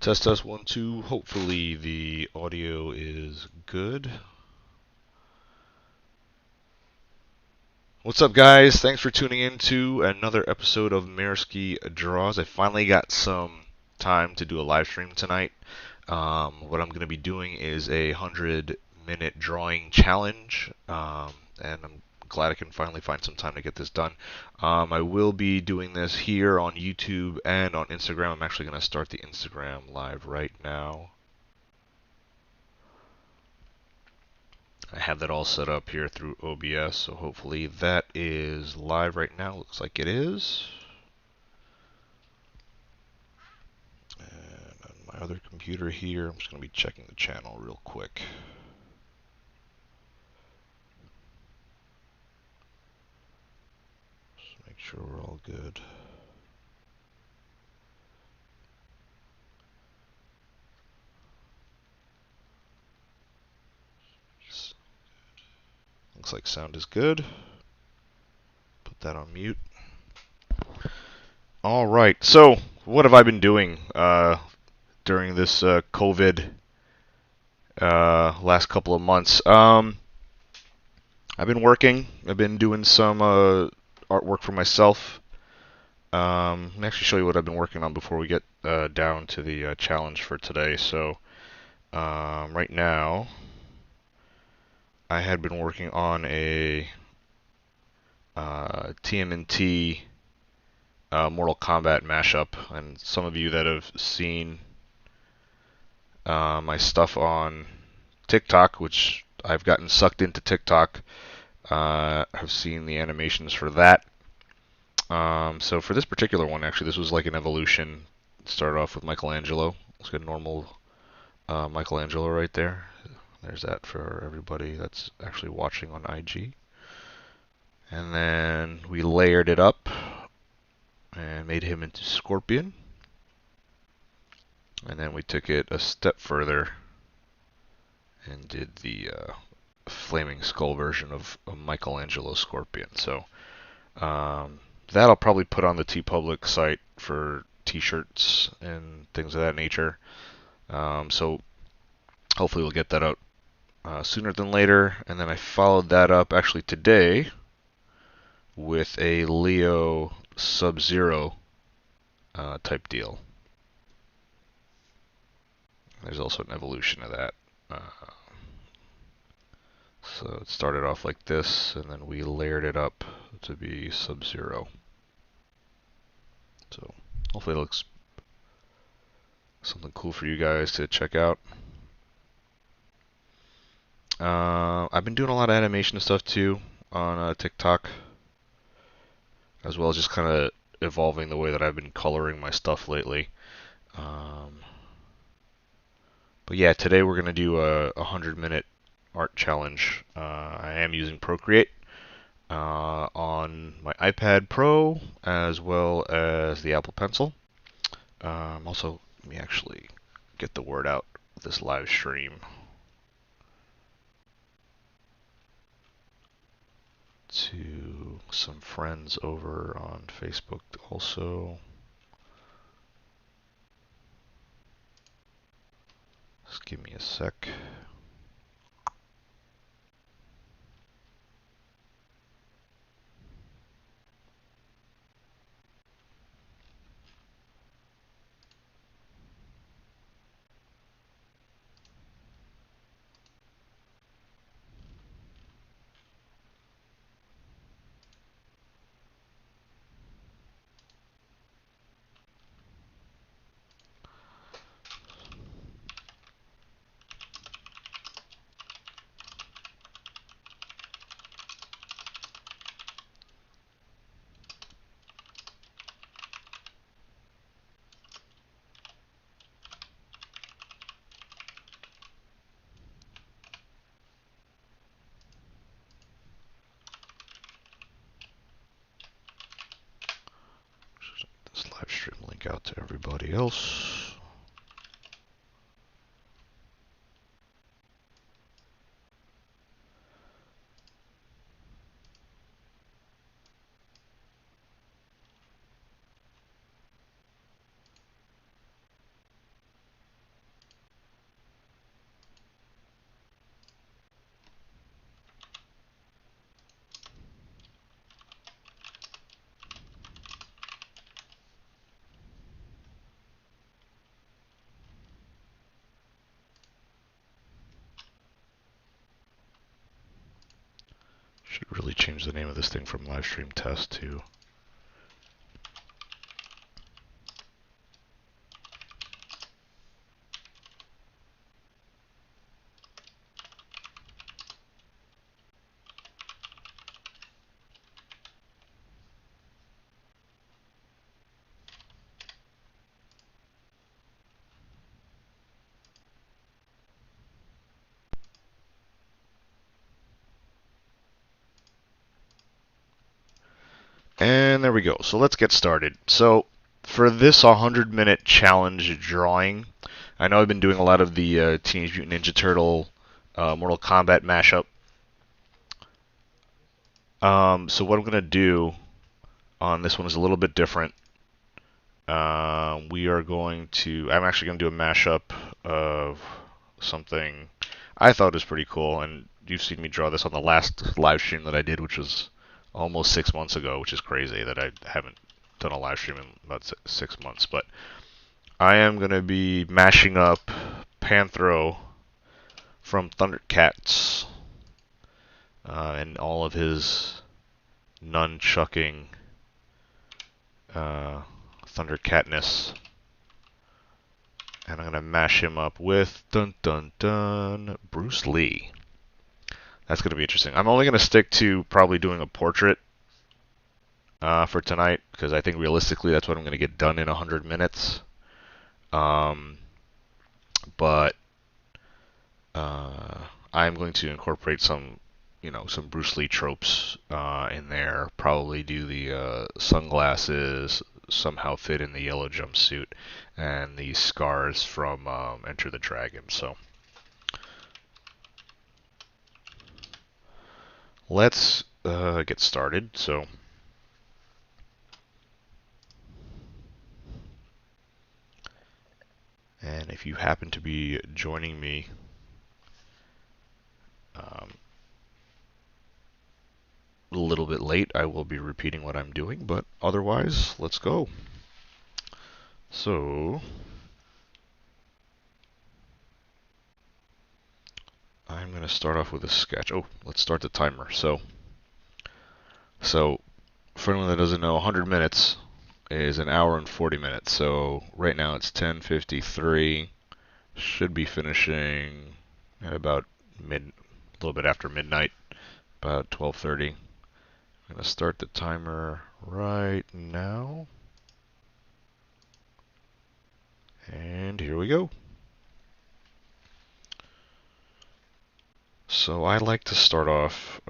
Test test 1 2. Hopefully the audio is good. What's up, guys? Thanks for tuning in to another episode of Maersky Draws. I finally got some time to do a live stream tonight. What I'm going to be doing is a 100-minute drawing challenge, and I'm glad I can finally find some time to get this done. I will be doing this here on YouTube and on Instagram. I'm actually going to start the Instagram live right now. I have that all set up here through OBS, so hopefully that is live right now. Looks like it is. And on my other computer here, I'm just going to be checking the channel real quick. Just make sure we're all good. Looks like sound is good. Put that on mute. All right, so what have I been doing during this COVID last couple of months? I've been working. I've been doing some artwork for myself. Let me actually show you what I've been working on before we get down to the challenge for today. So right now, I had been working on a TMNT Mortal Kombat mashup, and some of you that have seen my stuff on TikTok, which I've gotten sucked into TikTok, have seen the animations for that. So for this particular one, actually, this was like an evolution. It started off with Michelangelo. Let's get a normal Michelangelo right there. There's that for everybody that's actually watching on IG. And then we layered it up and made him into Scorpion. And then we took it a step further and did the flaming skull version of a Michelangelo Scorpion. So that I'll probably put on the TeePublic site for t-shirts and things of that nature. So hopefully we'll get that out sooner than later. And then I followed that up actually today with a Leo Sub-Zero type deal. There's also an evolution of that. So it started off like this, and then we layered it up to be Sub-Zero. So hopefully it looks something cool for you guys to check out. I've been doing a lot of animation stuff too on TikTok, as well as just kind of evolving the way that I've been coloring my stuff lately. But yeah, today we're going to do a 100-minute art challenge. I am using Procreate on my iPad Pro as well as the Apple Pencil. Also, let me actually get the word out of this live stream to some friends over on Facebook also. Just give me a sec. This live stream link out to everybody else. change the name of this thing from live stream test to And there we go. So let's get started. So for this 100-minute challenge drawing, I know I've been doing a lot of the Teenage Mutant Ninja Turtle Mortal Kombat mashup. So what I'm going to do on this one is a little bit different. I'm actually going to do a mashup of something I thought was pretty cool, and you've seen me draw this on the last live stream that I did, which was almost 6 months ago, which is crazy that I haven't done a live stream in about 6 months. But I am going to be mashing up Panthro from Thundercats and all of his nunchucking Thundercatness. And I'm going to mash him up with Bruce Lee. That's going to be interesting. I'm only going to stick to probably doing a portrait for tonight, because I think realistically that's what I'm going to get done in 100 minutes. But I'm going to incorporate some Bruce Lee tropes in there. Probably do the sunglasses somehow fit in the yellow jumpsuit, and the scars from Enter the Dragon. So let's get started. And if you happen to be joining me a little bit late, I will be repeating what I'm doing, but otherwise, let's go. So I'm going to start off with a sketch. Oh, let's start the timer. So for anyone that doesn't know, 100 minutes is an hour and 40 minutes. So right now it's 10:53. Should be finishing at about a little bit after midnight, about 12:30. I'm going to start the timer right now. And here we go. So I like to start off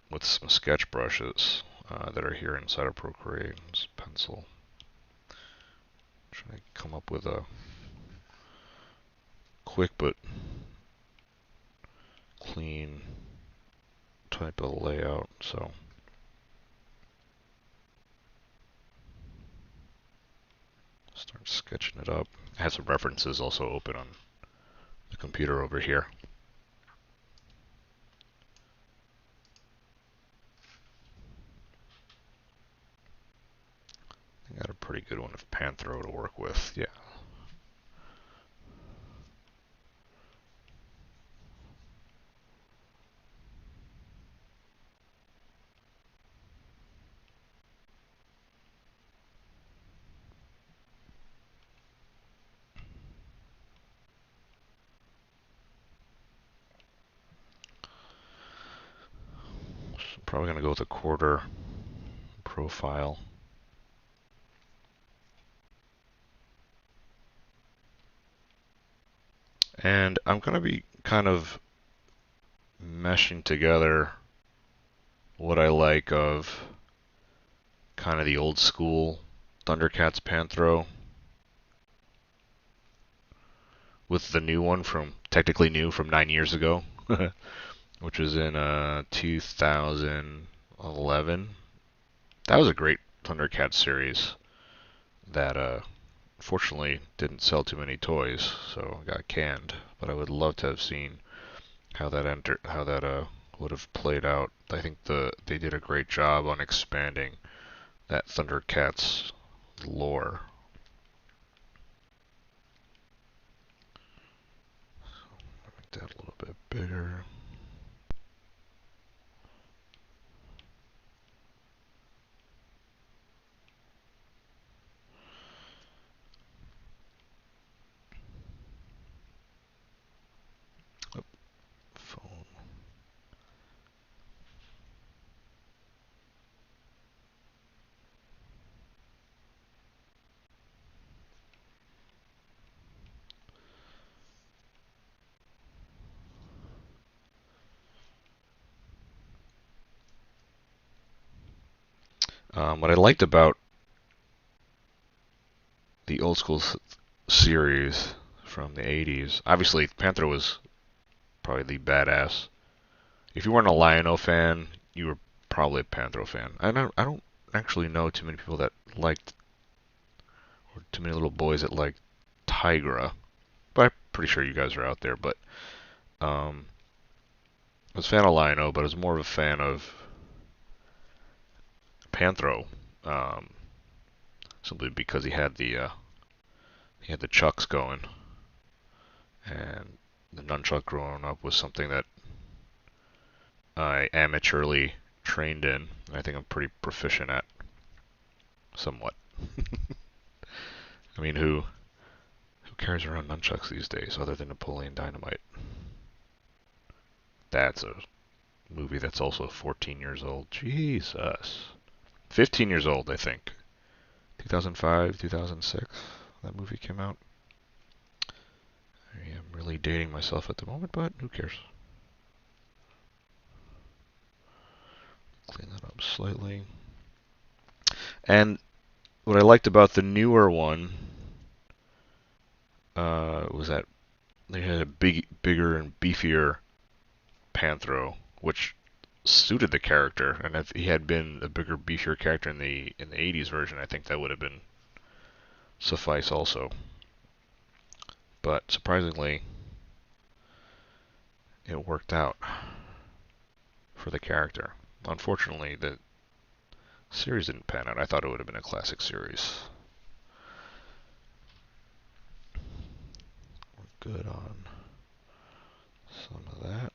with some sketch brushes that are here inside of Procreate. This pencil. Trying to come up with a quick but clean type of layout. So start sketching it up. I have some references also open on the computer over here. I got a pretty good one of Panthro to work with. Yeah. So I'm probably going to go with a quarter profile. And I'm going to be kind of meshing together what I like of kind of the old school Thundercats Panthro with the new one technically new from 9 years ago, which was in 2011. That was a great Thundercats series that fortunately didn't sell too many toys, so got canned. But I would love to have seen how that would have played out. I think they did a great job on expanding that Thundercats lore. Make that a little bit bigger. What I liked about the old school series from the 80s, obviously Panthro was probably the badass. If you weren't a Lion-O fan, you were probably a Panthro fan. I don't actually know too many people that liked, or too many little boys that liked Tigra, but I'm pretty sure you guys are out there. But um, I was a fan of Lion-O, but I was more of a fan of Panthro, um, simply because he had the chucks going, and the nunchuck growing up was something that I amateurly trained in. And I think I'm pretty proficient at, somewhat. I mean, who carries around nunchucks these days other than Napoleon Dynamite? That's a movie that's also 14 years old. Jesus. 15 years old, I think. 2005, 2006, that movie came out. I am really dating myself at the moment, but who cares? Clean that up slightly. And what I liked about the newer one was that they had a bigger and beefier Panthro, which suited the character. And if he had been a bigger, beefier character in the '80s version, I think that would have been suffice also. But surprisingly, it worked out for the character. Unfortunately, the series didn't pan out. I thought it would have been a classic series. We're good on some of that.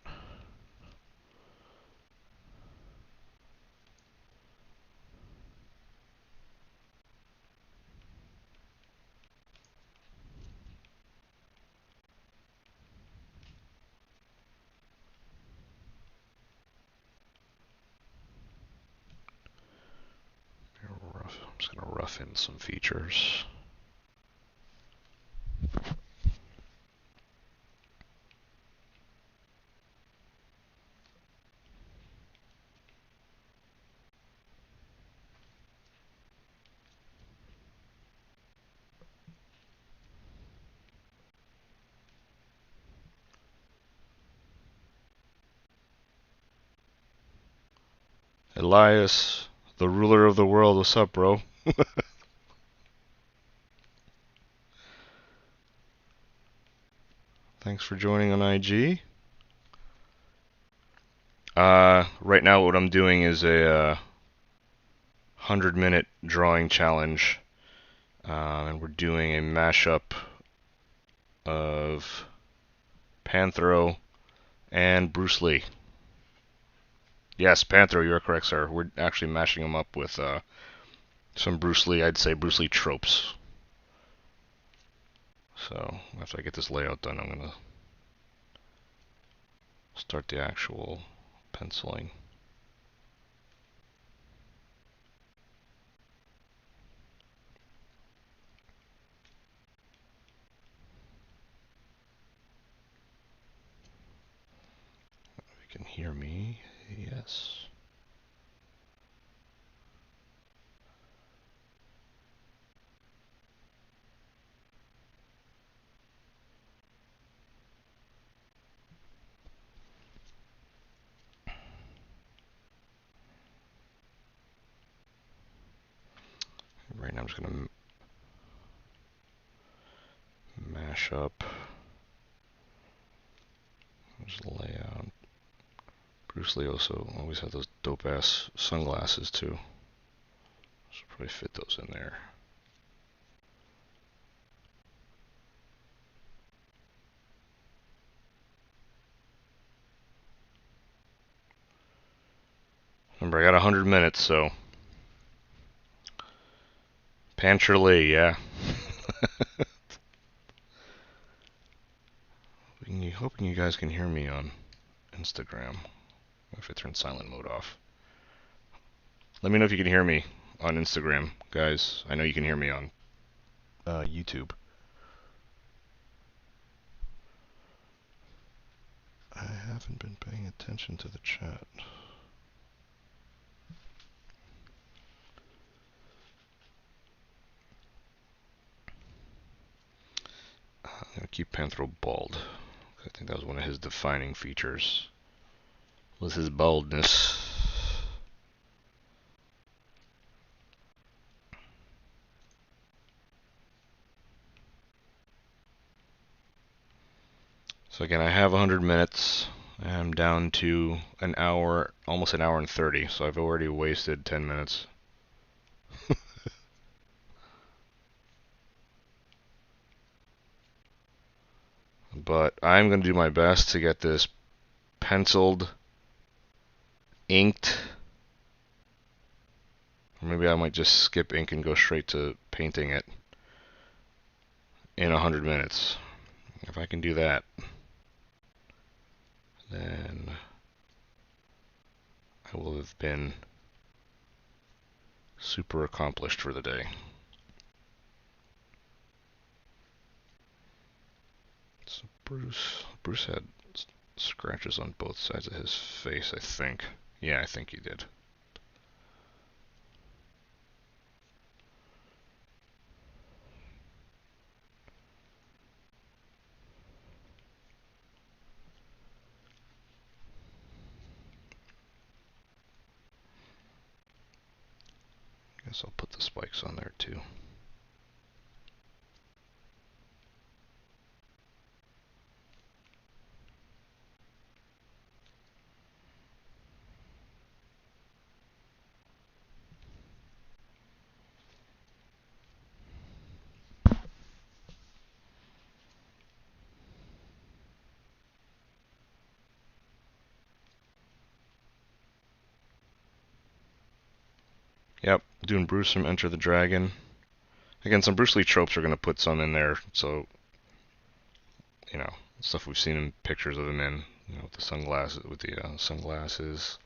I'm just going to rough in some features. Elias, the ruler of the world, what's up, bro? Thanks for joining on IG. Right now what I'm doing is a 100-minute drawing challenge, and we're doing a mashup of Panthro and Bruce Lee. Yes, Panthro, you're correct, sir. We're actually mashing them up with some Bruce Lee, I'd say Bruce Lee tropes. So after I get this layout done, I'm going to start the actual penciling. You can hear me, yes. Right now I'm just going to mash up. Just lay out. Bruce Lee also always had those dope ass sunglasses too. Should probably fit those in there. Remember, I got 100 minutes, so. Panthro Lee, yeah. Hoping you guys can hear me on Instagram. If I turn silent mode off. Let me know if you can hear me on Instagram, guys. I know you can hear me on YouTube. I haven't been paying attention to the chat. keep Panthro bald. I think that was one of his defining features, was his baldness. So again, I have 100 minutes. I'm down to an hour, almost an hour and 30, so I've already wasted 10 minutes. But I'm going to do my best to get this penciled, inked. Or maybe I might just skip ink and go straight to painting it in 100 minutes. If I can do that, then I will have been super accomplished for the day. So Bruce had scratches on both sides of his face, I think. Yeah, I think he did. Guess I'll put the spikes on there too. Yep, doing Bruce from Enter the Dragon. Again, some Bruce Lee tropes are going to put some in there, so, you know, stuff we've seen in pictures of him in, you know, with the sunglasses,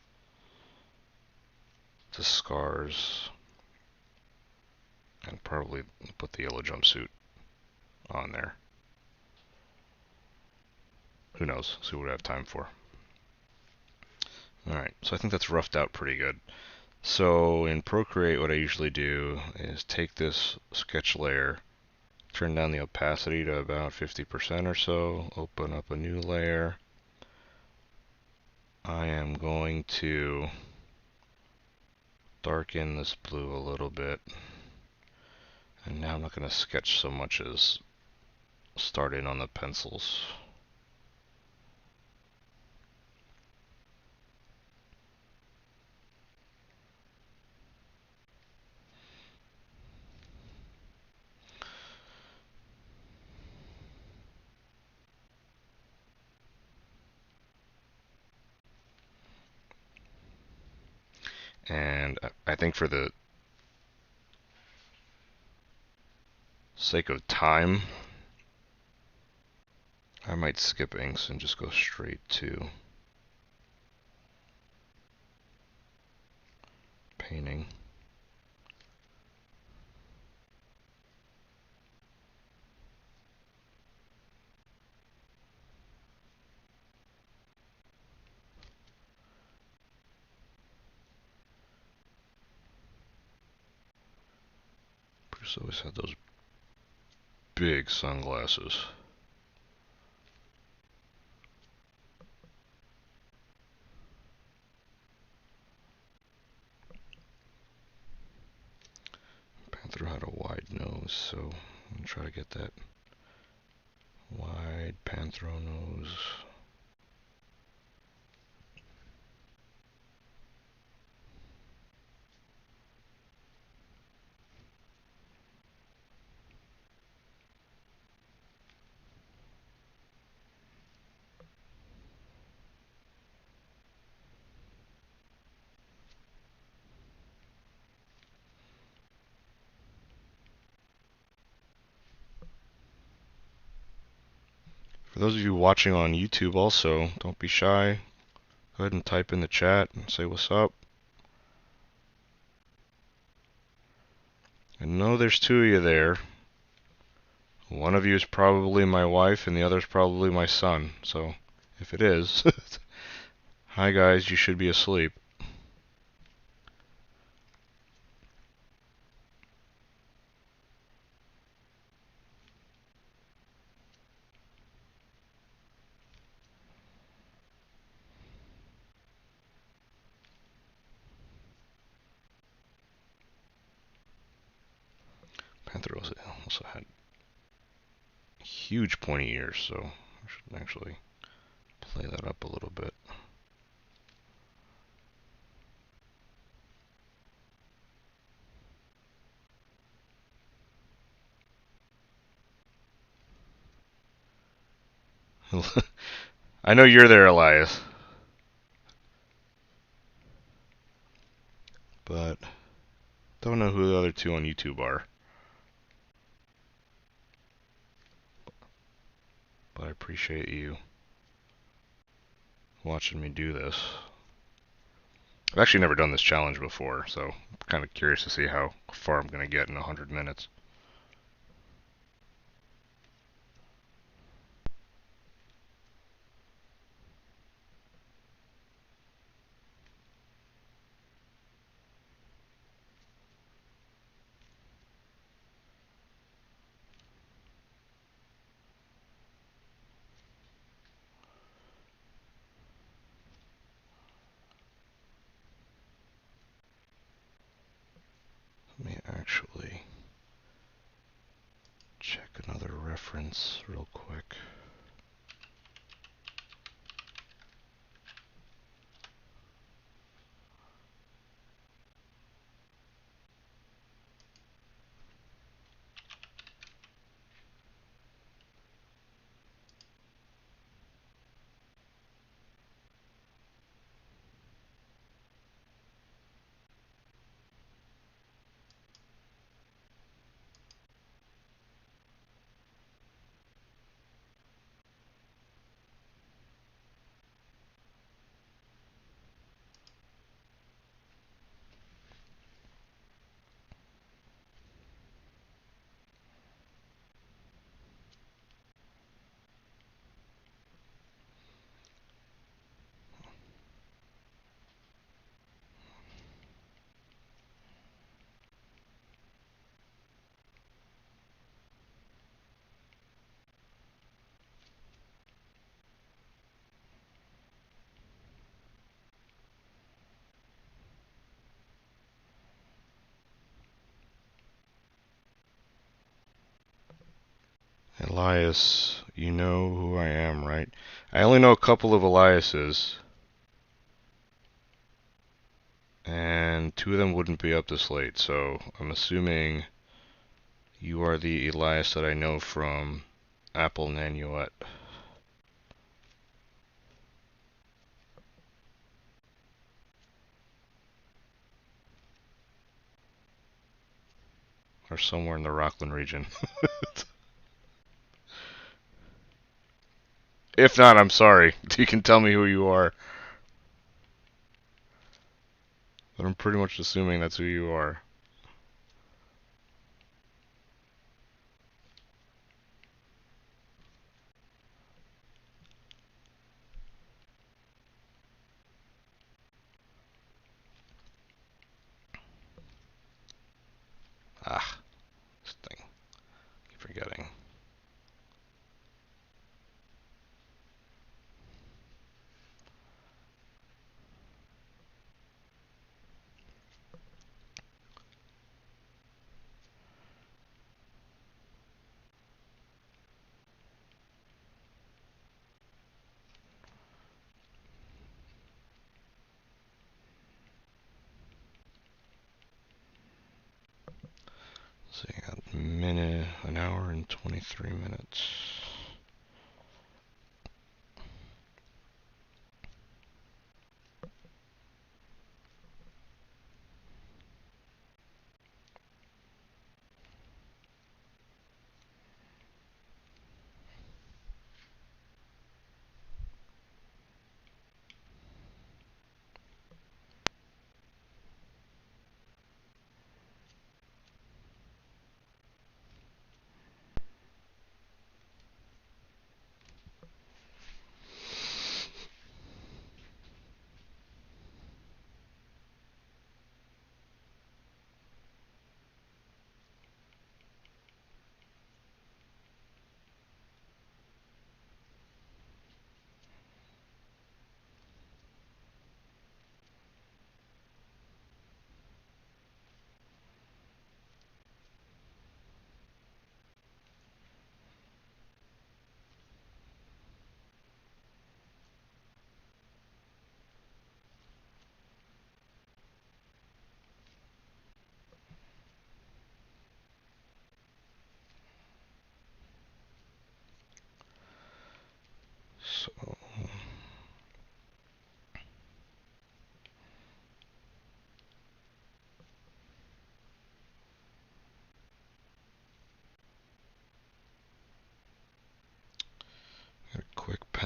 the scars, and probably put the yellow jumpsuit on there. Who knows? See what I have time for. Alright, so I think that's roughed out pretty good. So in Procreate, what I usually do is take this sketch layer, turn down the opacity to about 50% or so, open up a new layer. I am going to darken this blue a little bit. And now I'm not going to sketch so much as start in on the pencils. And I think for the sake of time, I might skip inks and just go straight to painting. Bruce always had those big sunglasses. Panthro had a wide nose, so I'm going to try to get that wide Panthro nose. For those of you watching on YouTube also, don't be shy. Go ahead and type in the chat and say what's up. I know there's two of you there. One of you is probably my wife and the other is probably my son. So if it is, hi guys, you should be asleep. Panthro also had huge pointy ears, so I should actually play that up a little bit. I know you're there, Elias. But don't know who the other two on YouTube are. But I appreciate you watching me do this. I've actually never done this challenge before, so I'm kind of curious to see how far I'm going to get in 100 minutes. Let me actually check another reference real quick. Elias, you know who I am, right? I only know a couple of Eliases, and two of them wouldn't be up this late, so I'm assuming you are the Elias that I know from Apple Nanuet. Or somewhere in the Rockland region. If not, I'm sorry. You can tell me who you are. But I'm pretty much assuming that's who you are. Ah, this thing. Keep forgetting. So you got an hour and 23 minutes.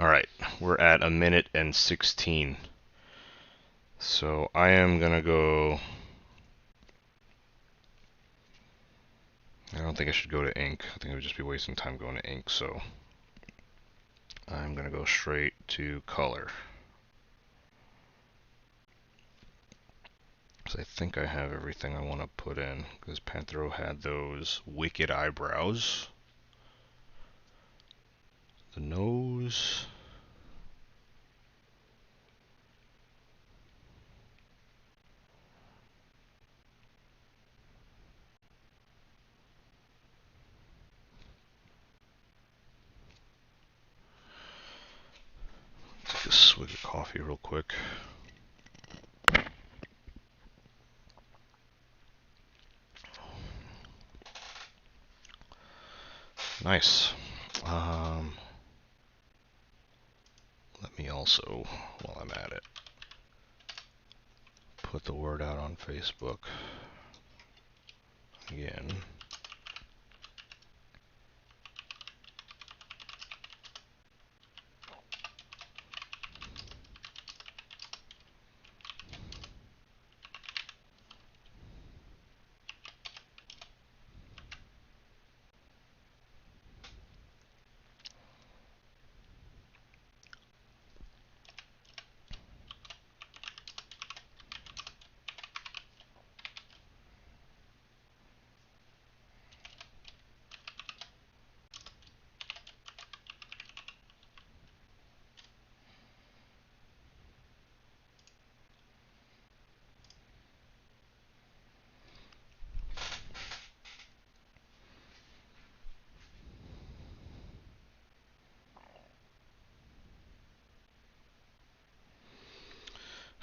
Alright, we're at 1 minute and 16. So I am going to go... I don't think I should go to ink. I think I would just be wasting time going to ink, so I'm going to go straight to color. Because I think I have everything I want to put in, because Panthro had those wicked eyebrows. The nose... Take a swig of coffee real quick. Nice. Let me also, while I'm at it, put the word out on Facebook again.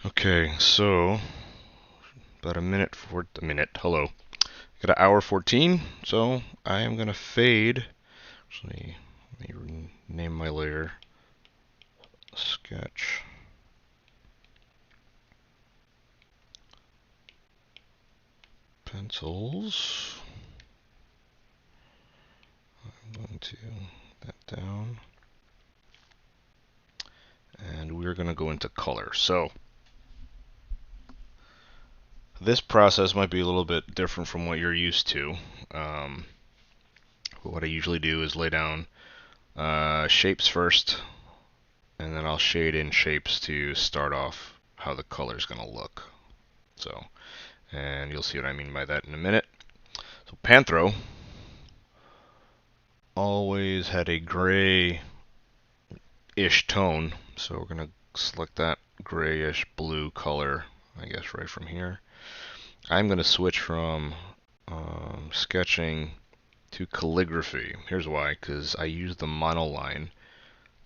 Okay, so about hello. Got an hour 14, so I am gonna fade. Actually, let me rename my layer. Sketch. Pencils. I'm going to that down. And we're gonna go into color. So this process might be a little bit different from what you're used to. What I usually do is lay down shapes first, and then I'll shade in shapes to start off how the color is going to look. So, and you'll see what I mean by that in a minute. So Panthro always had a gray-ish tone, so we're going to select that grayish blue color, I guess, right from here. I'm going to switch from sketching to calligraphy. Here's why, because I use the monoline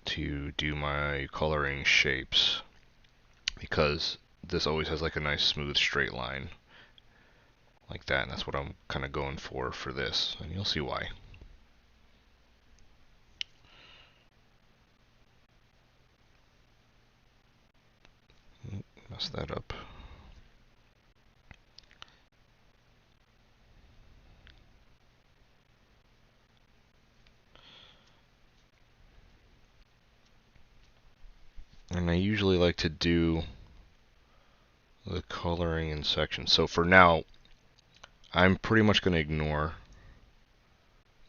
to do my coloring shapes, because this always has like a nice smooth straight line like that, and that's what I'm kind of going for this, and you'll see why. Mess that up. And I usually like to do the coloring in sections. So for now, I'm pretty much going to ignore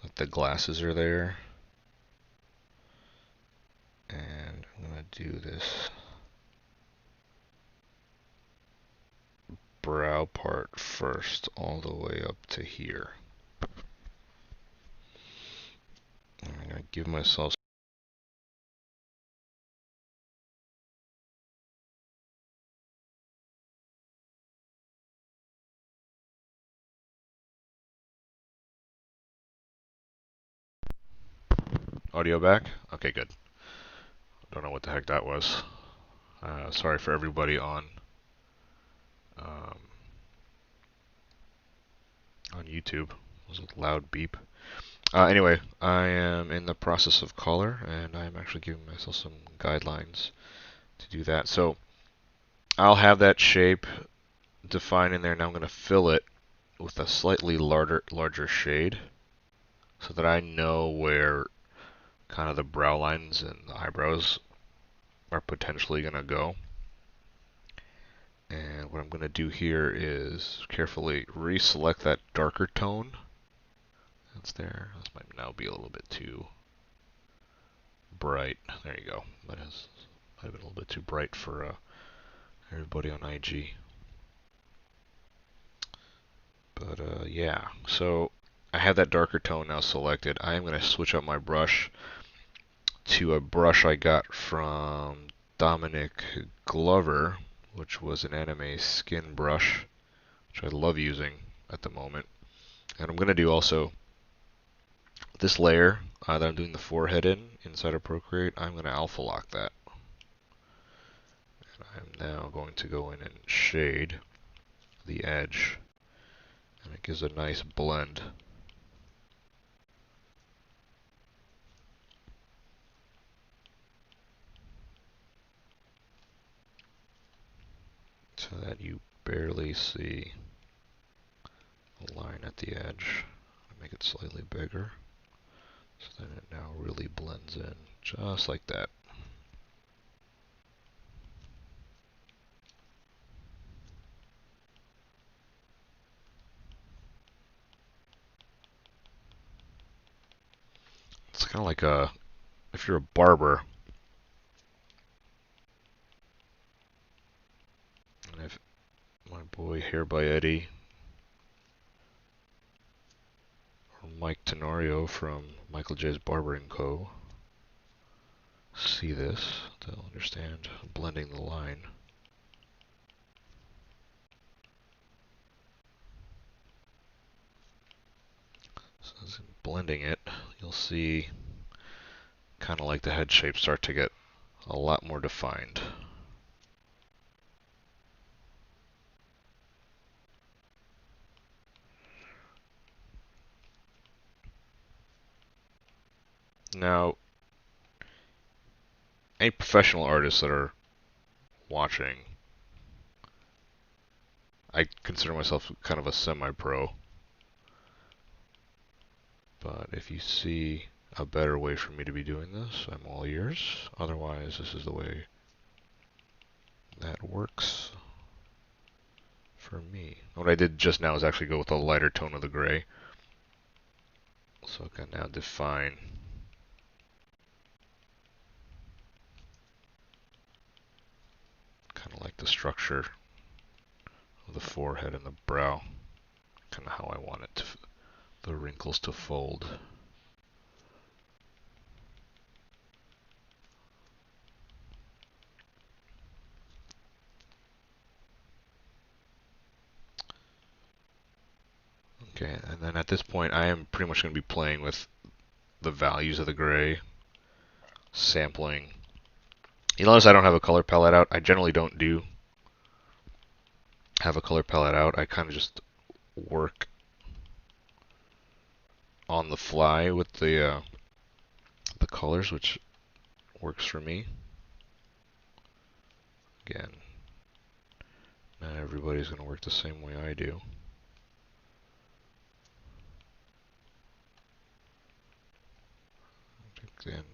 that the glasses are there. And I'm going to do this brow part first, all the way up to here. And I'm going to give myself audio back. Okay, good. Don't know what the heck that was. Sorry for everybody on YouTube. It was a loud beep. Anyway, I am in the process of color, and I'm actually giving myself some guidelines to do that. So I'll have that shape defined in there, and I'm going to fill it with a slightly larger shade, so that I know where kind of the brow lines and the eyebrows are potentially going to go. And what I'm going to do here is carefully reselect that darker tone. That's there. This might now be a little bit too bright. There you go. Might have been a little bit too bright for everybody on IG. But yeah, so I have that darker tone now selected. I am going to switch up my brush to a brush I got from Dominic Glover, which was an anime skin brush, which I love using at the moment. And I'm going to do also this layer that I'm doing the forehead inside of Procreate. I'm going to alpha lock that. And I'm now going to go in and shade the edge, and it gives a nice blend. So that you barely see the line at the edge. Make it slightly bigger, so then it now really blends in, just like that. It's kind of like if you're a barber, and if my boy Hair by Eddie or Mike Tenorio from Michael J's Barber & Co. see this, they'll understand blending the line. So as I'm blending it, you'll see kind of like the head shape start to get a lot more defined. Now, any professional artists that are watching, I consider myself kind of a semi-pro, but if you see a better way for me to be doing this, I'm all ears. Otherwise, this is the way that works for me. What I did just now is actually go with a lighter tone of the gray, so I can now define kind of like the structure of the forehead and the brow, kind of how I want it to, the wrinkles to fold. Okay, and then at this point I am pretty much going to be playing with the values of the gray, sampling. You'll notice I don't have a color palette out. I generally don't have a color palette out. I kind of just work on the fly with the colors, which works for me. Again, not everybody's going to work the same way I do. And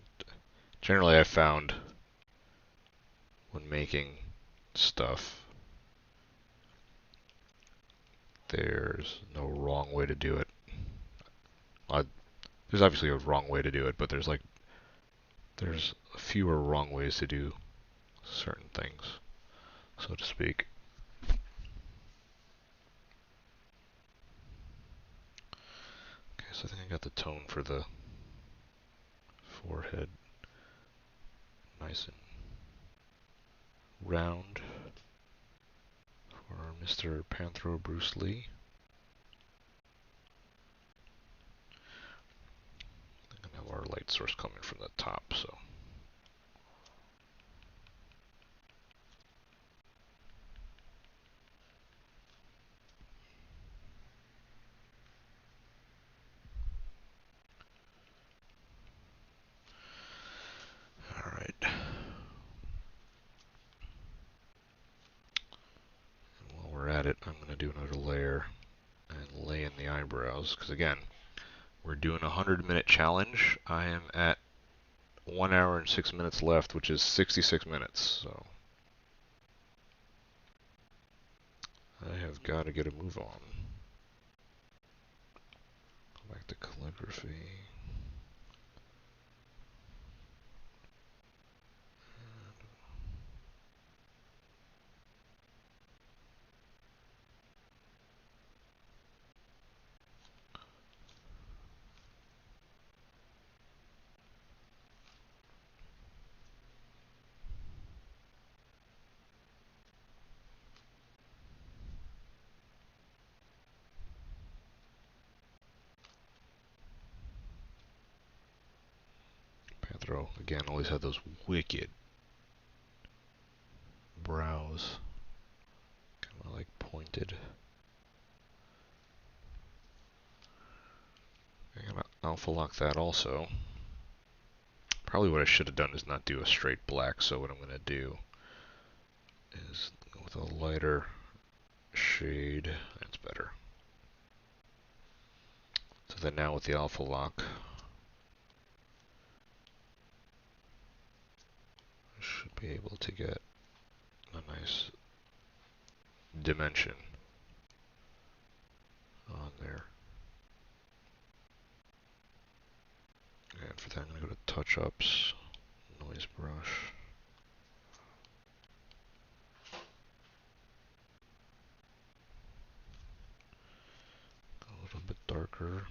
generally I found when making stuff, there's no wrong way to do it. There's obviously a wrong way to do it, but there's fewer wrong ways to do certain things, so to speak. Okay, so I think I got the tone for the forehead nice and round for Mr. Panthro Bruce Lee. And have our light source coming from the top, so. Alright. While we're at it, I'm going to do another layer and lay in the eyebrows, because again, we're doing a 100-minute challenge. I am at 1 hour and 6 minutes left, which is 66 minutes. So I have got to get a move on. Go back to calligraphy. Panthro, again, always had those wicked brows. Kind of like pointed. I'm going to alpha lock that also. Probably what I should have done is not do a straight black, so what I'm going to do is go with a lighter shade. That's better. So then now with the alpha lock, I should be able to get a nice dimension on there. And for that I'm going to go to touch ups, noise brush. A little bit darker.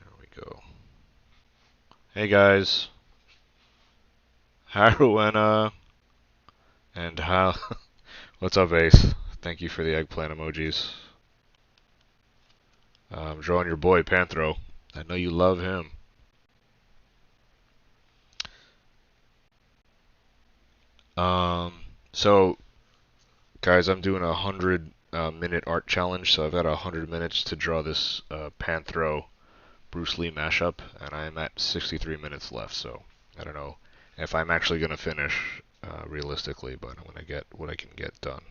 There we go. Hey guys, Haruena, and how? What's up, Ace? Thank you for the eggplant emojis. I'm drawing your boy Panthro. I know you love him. So guys, I'm doing a 100 minute art challenge, so I've got 100 minutes to draw this Panthro Bruce Lee mashup, and I'm at 63 minutes left, so I don't know if I'm actually going to finish realistically, but I'm going to get what I can get done.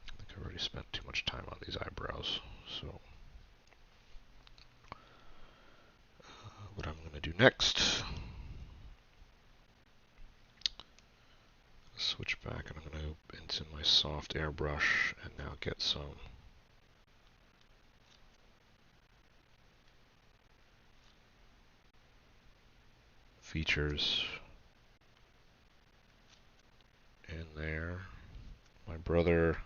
I think I've already spent too much time on these eyebrows, so what I'm going to do next, switch back, and I'm going to go into my soft airbrush and now get some features in there. My brother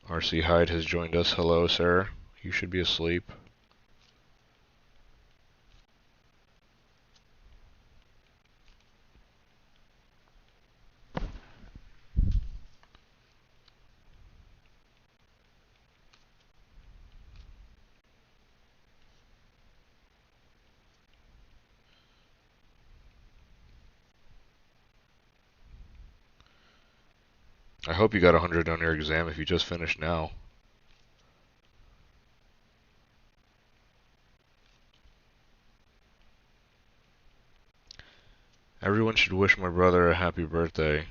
RC Hyde has joined us. Hello, sir. You should be asleep. I hope you got 100 on your exam if you just finished now. Everyone should wish my brother a happy birthday.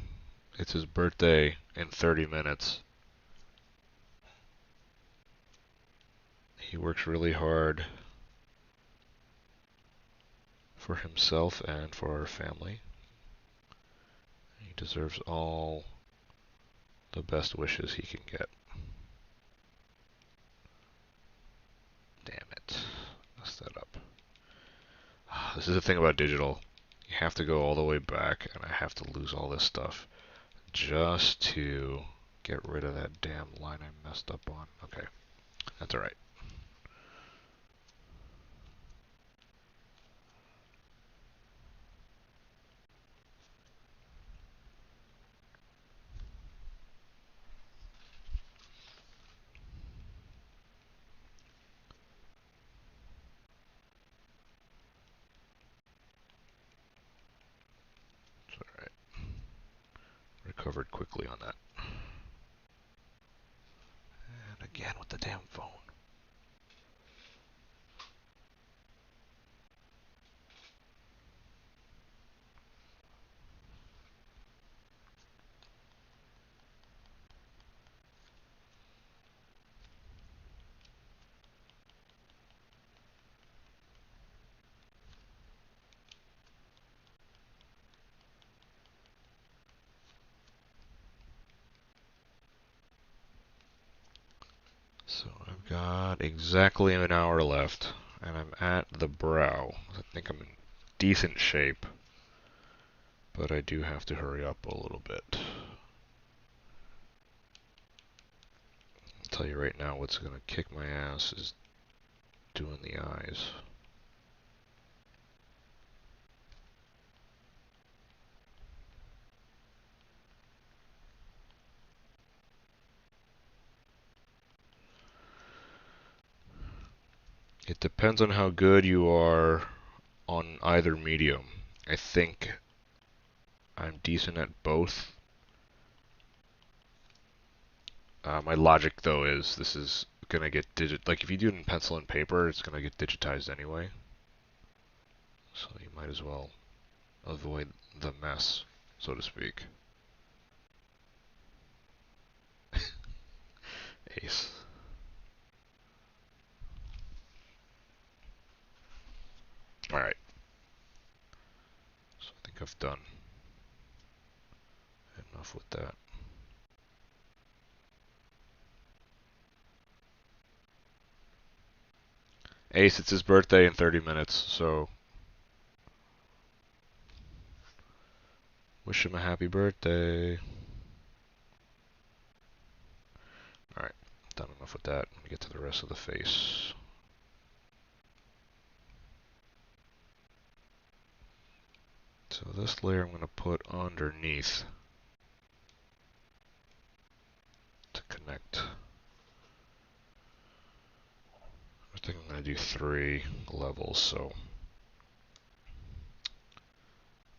It's his birthday in 30 minutes. He works really hard for himself and for our family. He deserves all the best wishes he can get. Damn it. Messed that up. This is the thing about digital. You have to go all the way back, and I have to lose all this stuff just to get rid of that damn line I messed up on. Okay, that's alright. recovered quickly on that. And again with the damn phone. So I've got exactly an hour left, and I'm at the brow. I think I'm in decent shape, but I do have to hurry up a little bit. I'll tell you right now what's going to kick my ass is doing the eyes. It depends on how good you are on either medium. I think I'm decent at both. My logic though is this is gonna get like if you do it in pencil and paper, it's gonna get digitized anyway. So you might as well avoid the mess, so to speak. Ace. Alright. So I think I've done enough with that. Ace, it's his birthday in 30 minutes, so wish him a happy birthday. Alright, done enough with that. Let me get to the rest of the face. So this layer I'm going to put underneath to connect. I think I'm going to do 3 levels, so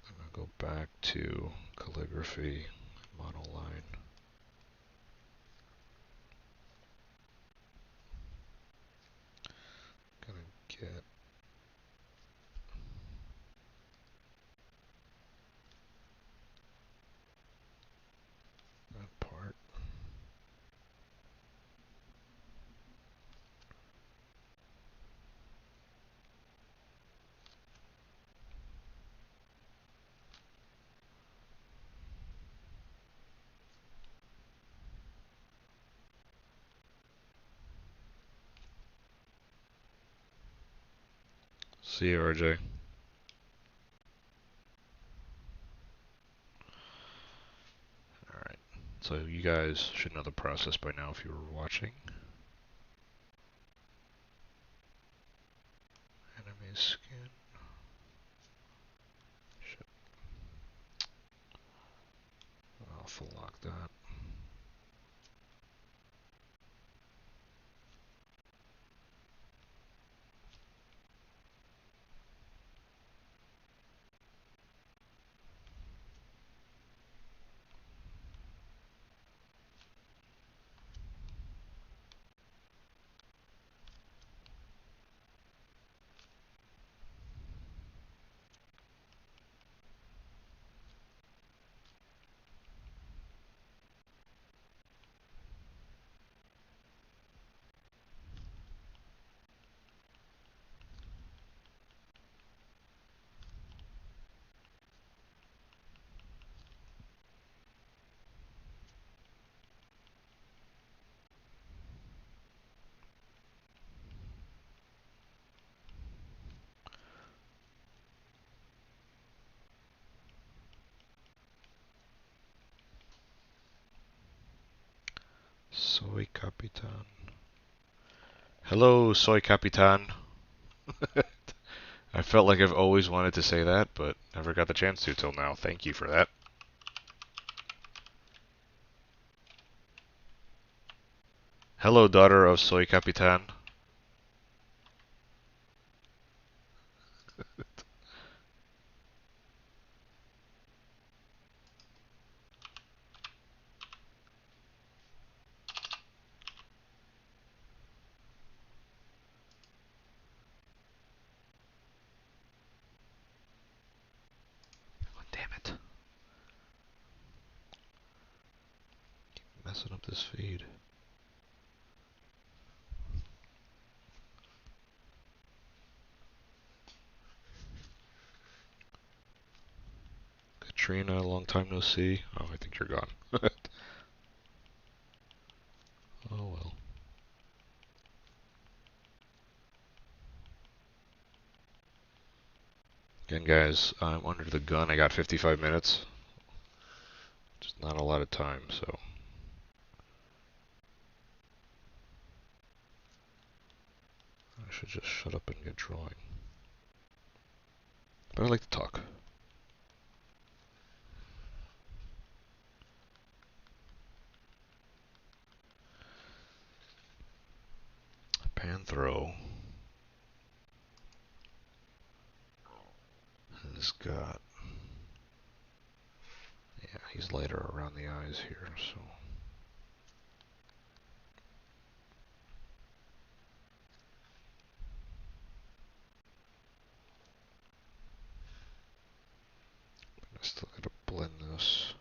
I'm going to go back to calligraphy, monoline. Gonna get that part. See you, RJ. Alright, so you guys should know the process by now if you were watching. Enemy skin. Shit. I'll full lock that. Soy Capitan. Hello, Soy Capitan. I felt like I've always wanted to say that, but never got the chance to till now. Thank you for that. Hello, daughter of Soy Capitan. Damn it. Keep messing up this feed. Katrina, long time no see. Oh, I think you're gone. Oh well. Again, guys, I'm under the gun. I got 55 minutes. Just not a lot of time, so. I should just shut up and get drawing. But I like to talk. Panthro has got, yeah, he's lighter around the eyes here, so. I still gotta blend this.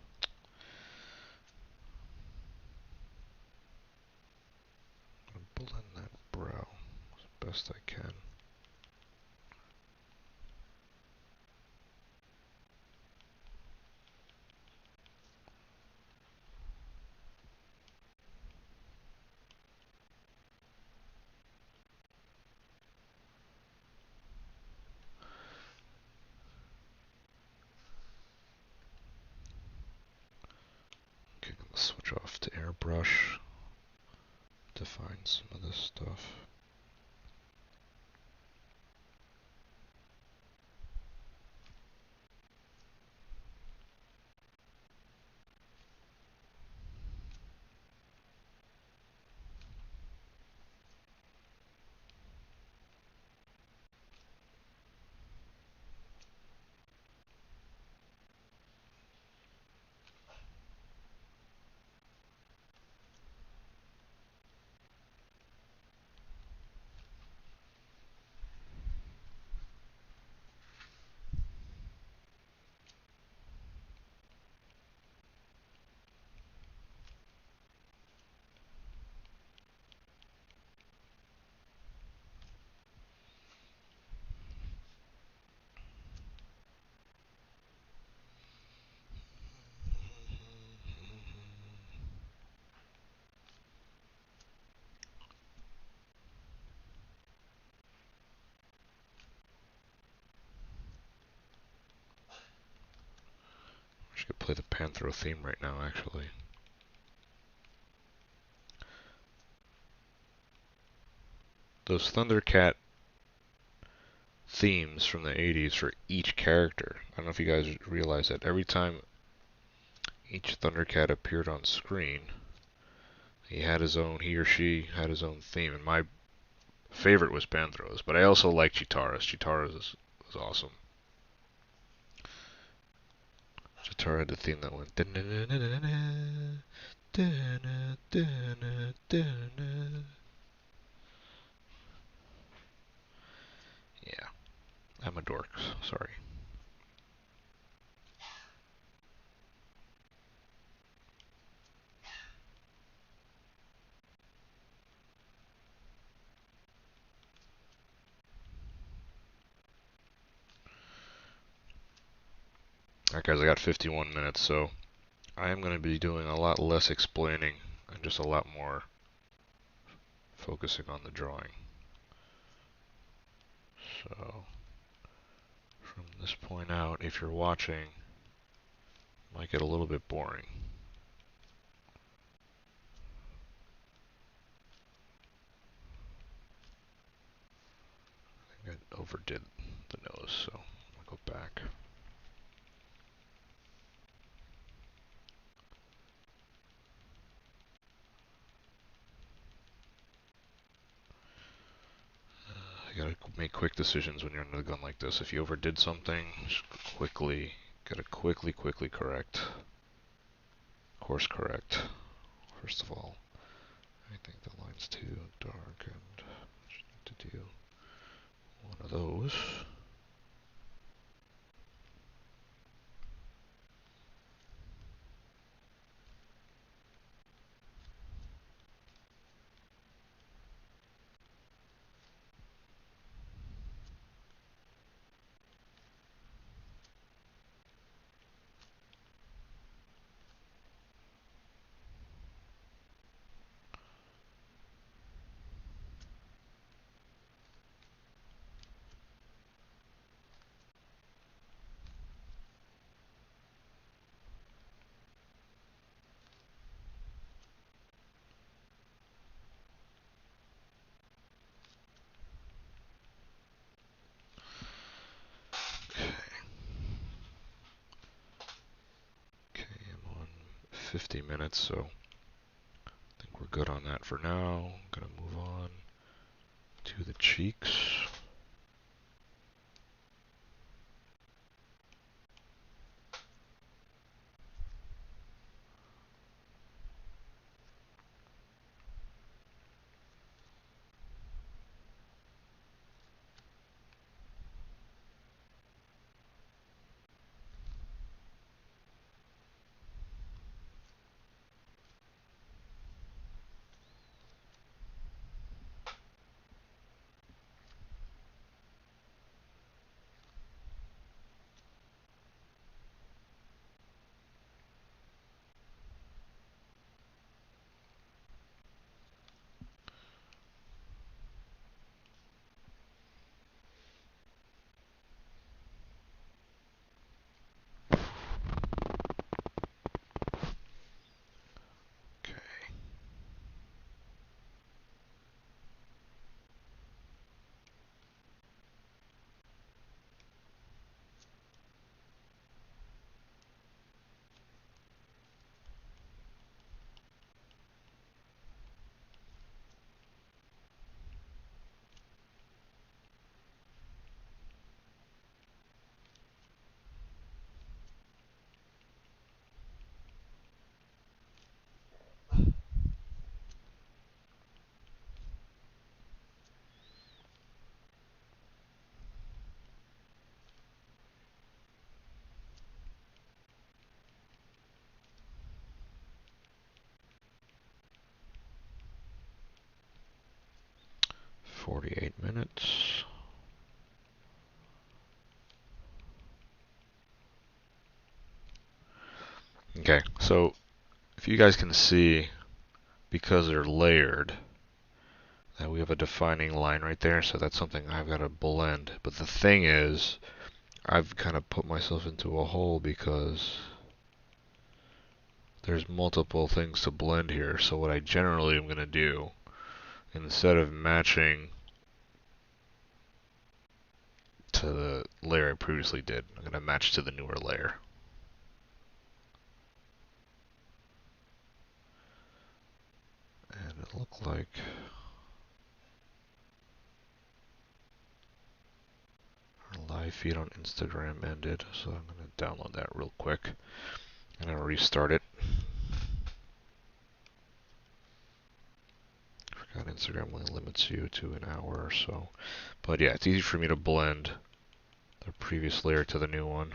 Blend that brow as best I can. Okay, I'm gonna switch off to airbrush to find some of this stuff. I should play the Panthro theme right now, actually. Those Thundercat themes from the 80s for each character. I don't know if you guys realize that every time each Thundercat appeared on screen, he or she had his own theme. And my favorite was Panthro's, but I also like Chitara's. Chitara's was awesome. Chitara had the theme that went. Yeah, I'm a dork. Sorry. Alright, guys, I got 51 minutes, so I am going to be doing a lot less explaining and just a lot more focusing on the drawing. So, from this point out, if you're watching, it might get a little bit boring. I think I overdid the nose, so I'll go back. You gotta make quick decisions when you're under the gun like this. If you overdid something, just gotta quickly correct. Course correct. First of all, I think the line's too dark and I just need to do one of those. 50 minutes, so I think we're good on that for now. I'm going to move on to the cheeks. Okay. "48 minutes. Okay, so if you guys can see, because they're layered, that we have a defining line right there, so that's something I've got to blend. But the thing is, I've kind of put myself into a hole because there's multiple things to blend here. So what I generally am going to do, instead of matching to the layer I previously did, I'm going to match to the newer layer. And it looked like our live feed on Instagram ended, so I'm going to download that real quick. I'm going to restart it. Forgot Instagram only limits you to an hour or so. But yeah, it's easy for me to blend the previous layer to the new one.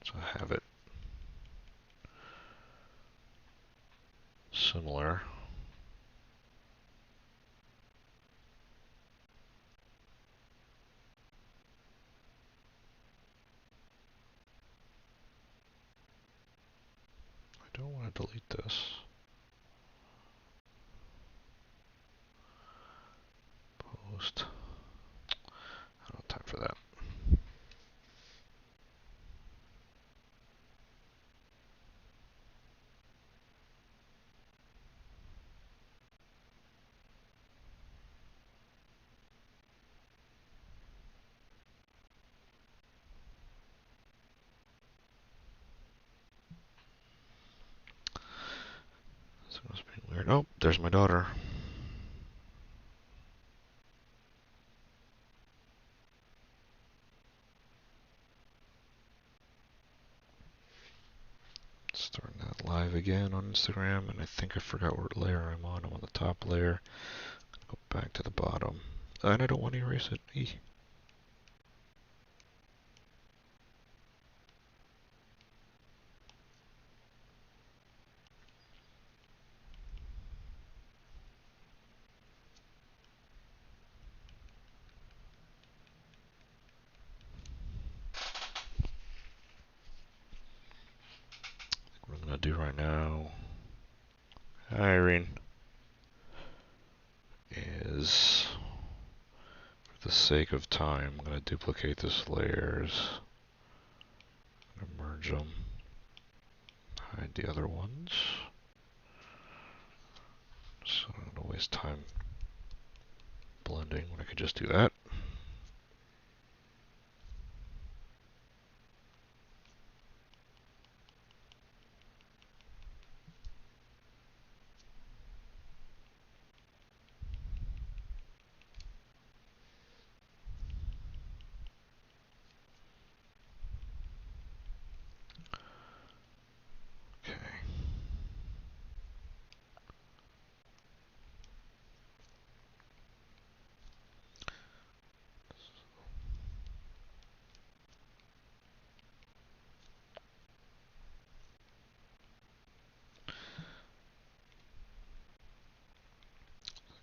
So I have it similar. I don't want to delete this. Post. I don't have time for that. This must be weird. Oh, there's my daughter. Starting that live again on Instagram, and I think I forgot what layer I'm on. I'm on the top layer. Go back to the bottom. And I don't want to erase it. Eee. What I'm going to do right now, hi Irene, is, for the sake of time, I'm going to duplicate this layers. I'm going to merge them. Hide the other ones. So I don't want to waste time blending when I could just do that.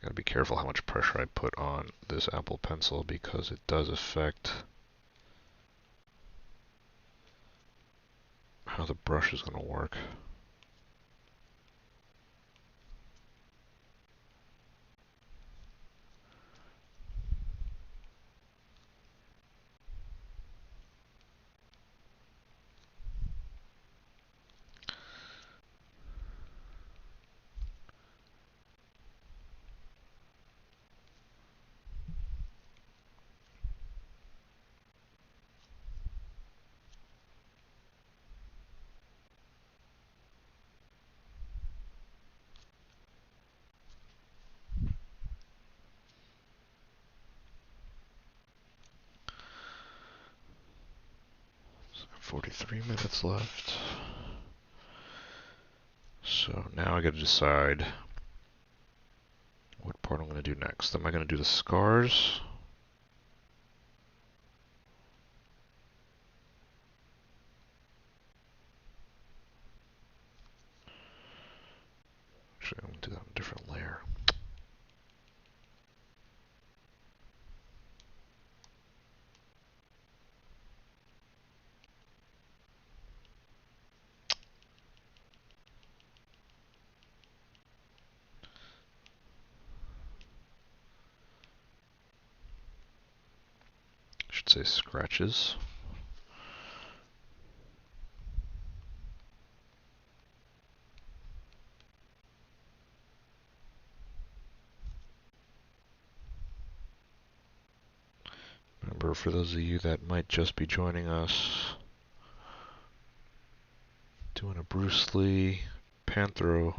Gotta be careful how much pressure I put on this Apple Pencil because it does affect how the brush is going to work. So 43 minutes left. So now I got to decide what part I'm going to do next. Am I going to do the scars? Actually, I'm going to do that on a different layer. I should say scratches. Remember, for those of you that might just be joining us, doing a Bruce Lee Panthro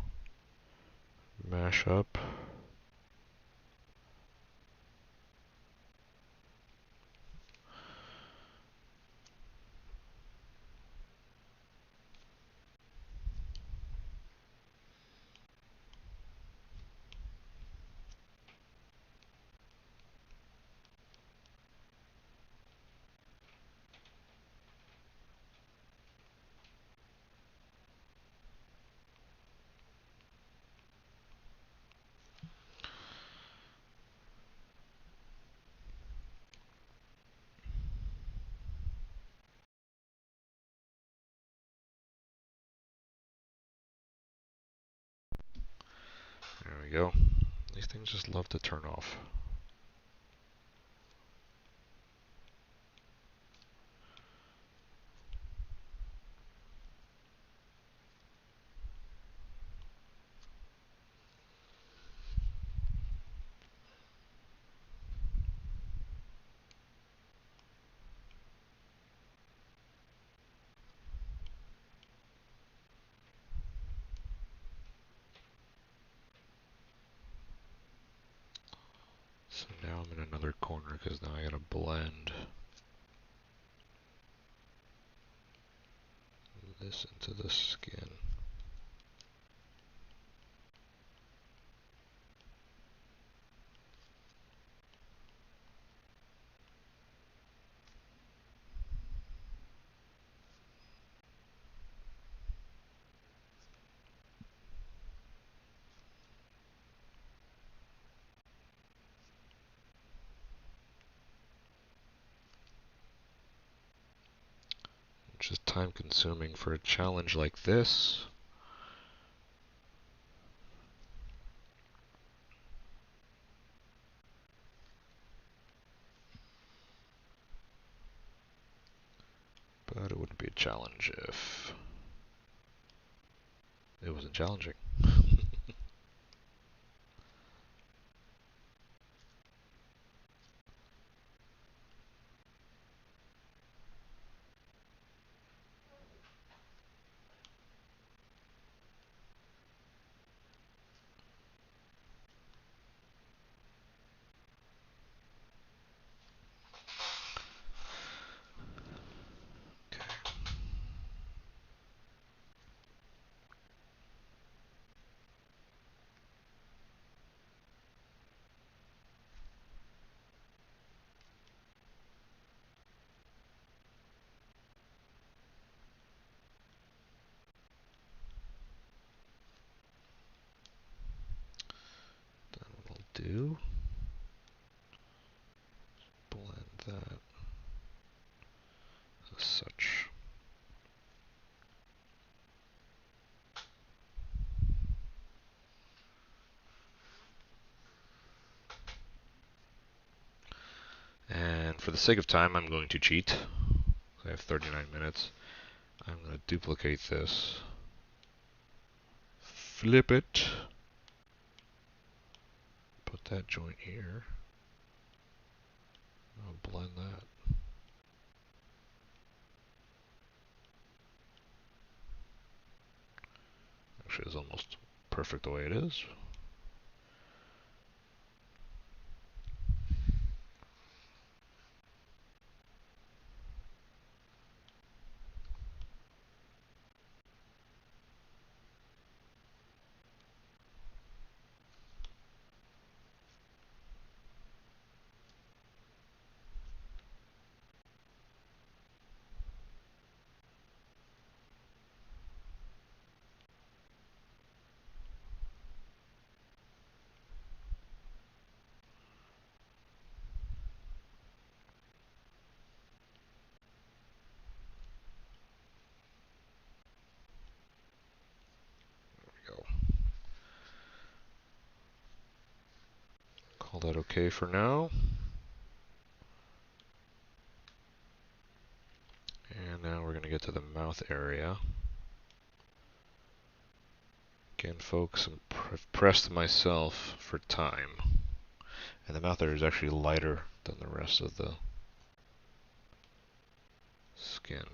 mashup. There we go. These things just love to turn off. So now I'm in another corner because now I gotta blend this into the skin. Which is time consuming for a challenge like this. But it wouldn't be a challenge if it wasn't challenging. do, blend that as such. And for the sake of time, I'm going to cheat. I have 39 minutes. I'm going to duplicate this, flip it, put that joint here. I'll blend that. Actually, it's almost perfect the way it is. Go. Call that okay for now. And now we're going to get to the mouth area. Again, folks, I'm pressed myself for time. And the mouth area is actually lighter than the rest of the skin.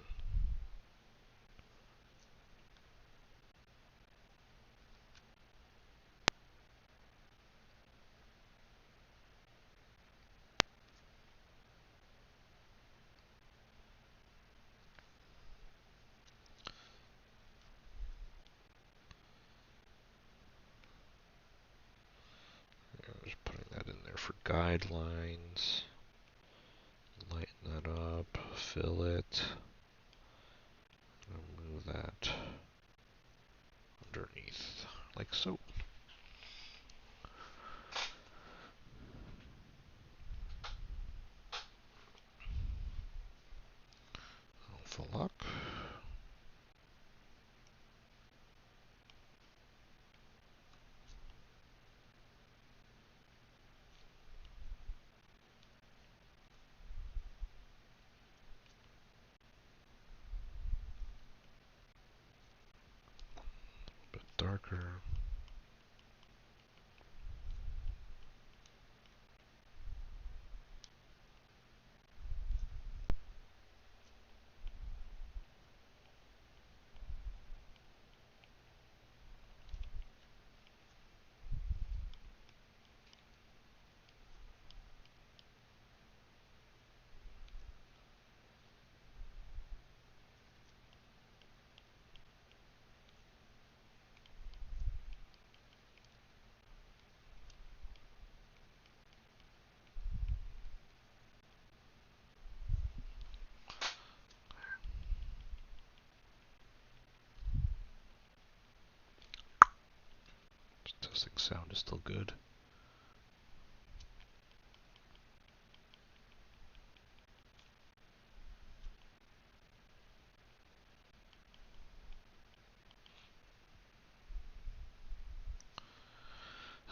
Just putting that in there for guidelines. Lighten that up, fill it, and move that underneath, like so. Alpha lock. A bit darker. Testing sound is still good.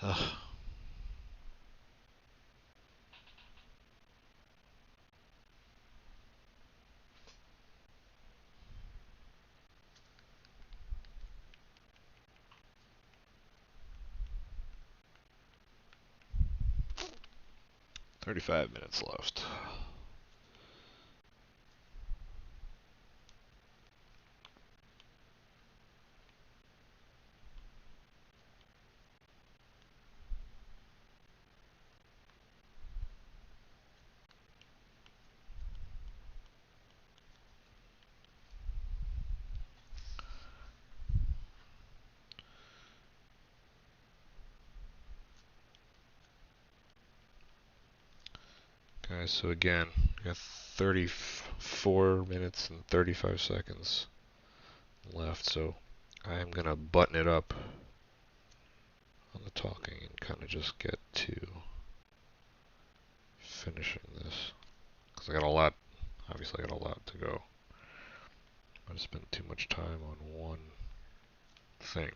Ugh. 35 minutes left. Guys, so again, we got 34 minutes and 35 seconds left, so I'm gonna button it up on the talking and kind of just get to finishing this. Because I got a lot, obviously I got a lot to go. I spent too much time on one thing.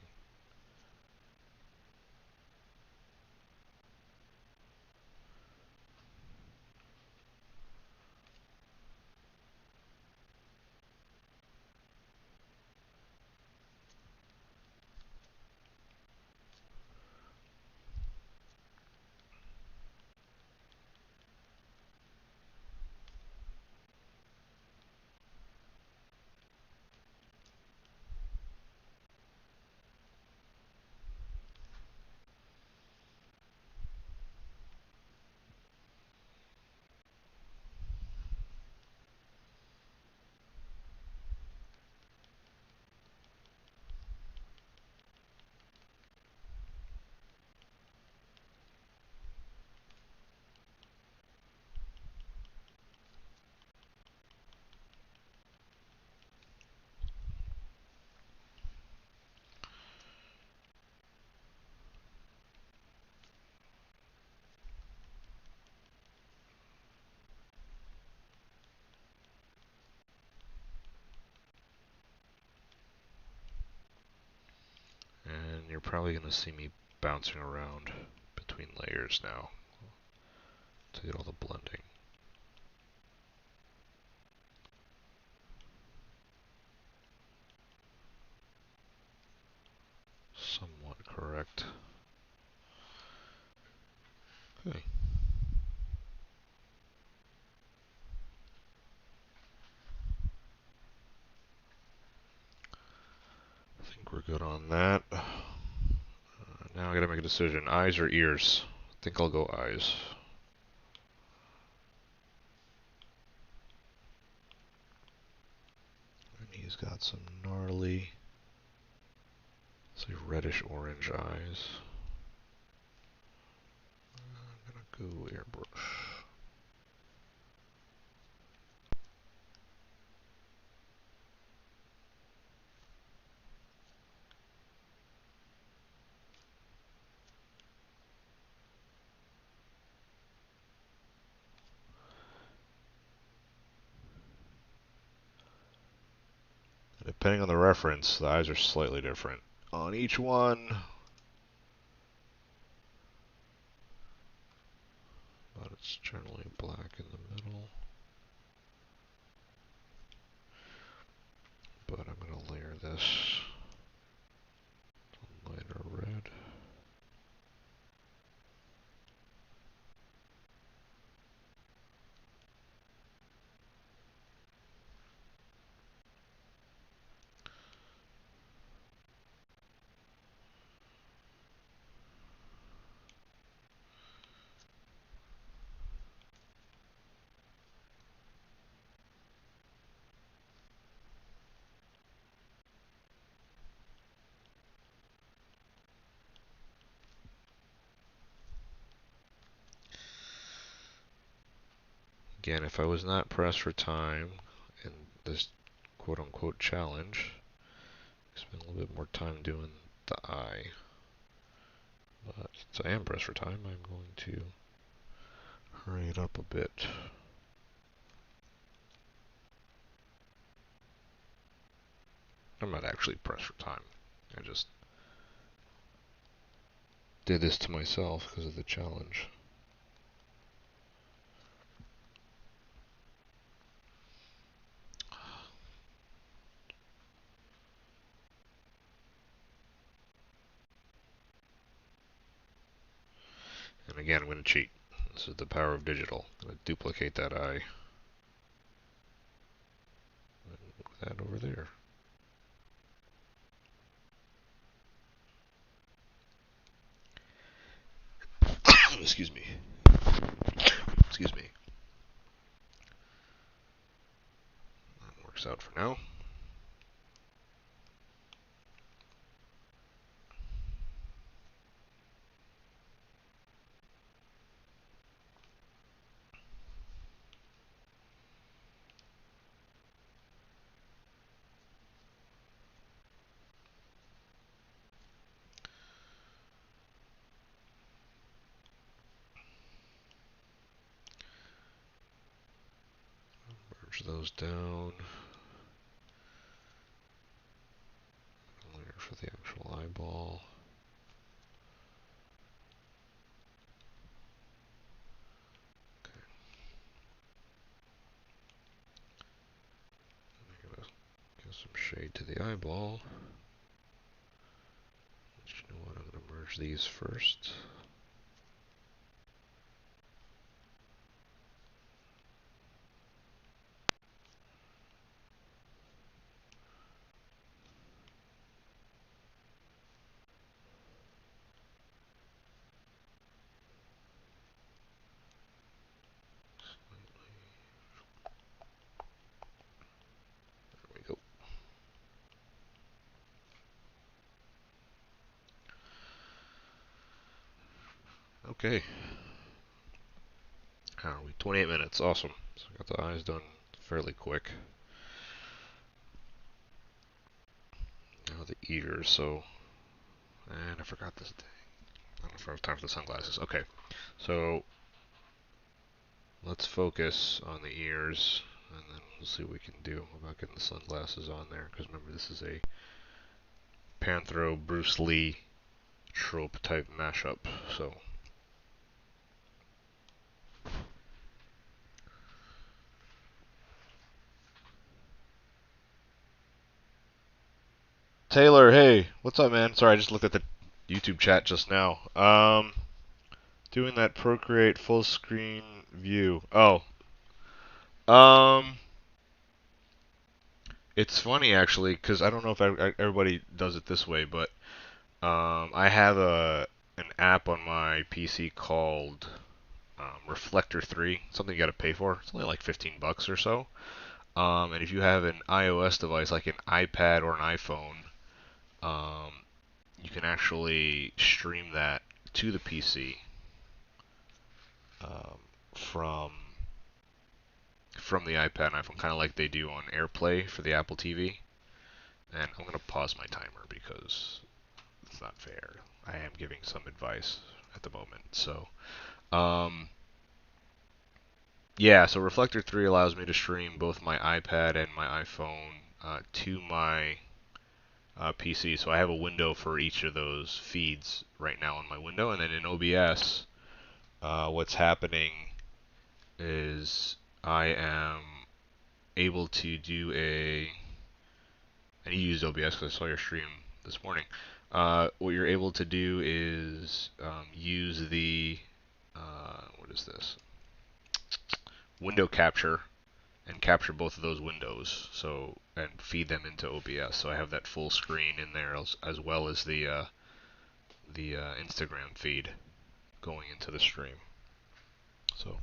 And you're probably going to see me bouncing around between layers now to get all the blending. Somewhat correct. Okay. I think we're good on that. Now I gotta make a decision. Eyes or ears? I think I'll go eyes. And he's got some gnarly, say reddish orange eyes. I'm gonna go airbrush. Depending on the reference, the eyes are slightly different on each one. But it's generally black in the middle. But I'm going to layer this lighter red. Again, if I was not pressed for time in this quote-unquote challenge, I spend a little bit more time doing the eye. But since I am pressed for time, I'm going to hurry it up a bit. I'm not actually pressed for time. I just did this to myself because of the challenge. And again, I'm going to cheat. This is the power of digital. I'm going to duplicate that eye. And move that over there. Excuse me. Excuse me. That works out for now. those down. Layer for the actual eyeball. Okay. I'm gonna give some shade to the eyeball. But you know what? I'm gonna merge these first. There we go. Okay. How are we? 28 minutes. Awesome. So I got the eyes done fairly quick. Now the ears. So, and I forgot this thing. I don't know if I have time for the sunglasses. Okay. So let's focus on the ears, and then we'll see what we can do about getting the sunglasses on there. Because remember, this is a Panthro Bruce Lee trope type mashup. So. Taylor, hey, what's up, man? Sorry, I just looked at the YouTube chat just now. Doing that Procreate full screen view. Oh, um, it's funny actually, because I don't know if everybody does it this way, but I have an app on my PC called Reflector 3, something you got to pay for. It's only like 15 bucks or so. And if you have an iOS device like an iPad or an iPhone, um, you can actually stream that to the PC um, from the iPad and iPhone, kind of like they do on AirPlay for the Apple TV. And I'm going to pause my timer because it's not fair. I am giving some advice at the moment. So, um, yeah, so Reflector 3 allows me to stream both my iPad and my iPhone to my PC. So I have a window for each of those feeds right now on my window. And then in OBS, what's happening is I am able to do and you used OBS because I saw your stream this morning. What you're able to do is use the, what is this? Window capture and capture both of those windows, so and feed them into OBS. So I have that full screen in there as well as the Instagram feed going into the stream. So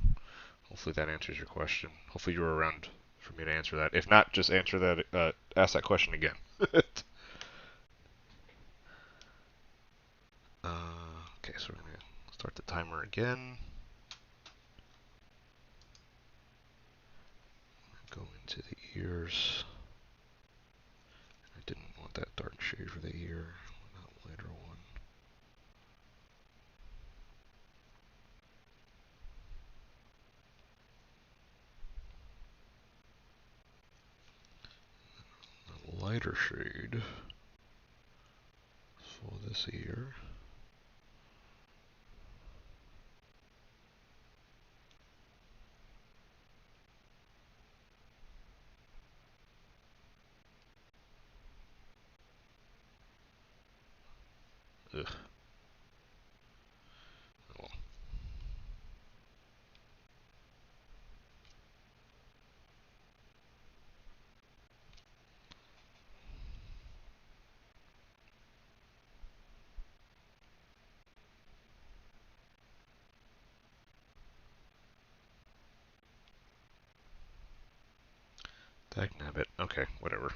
hopefully that answers your question. Hopefully you were around for me to answer that. If not, just answer that. Ask that question again. Okay, so we're gonna start the timer again. Go into the ears. I didn't want that dark shade for the ear. That lighter one. A lighter shade for this ear. Ugh. Oh. Dagnabbit. Okay, whatever.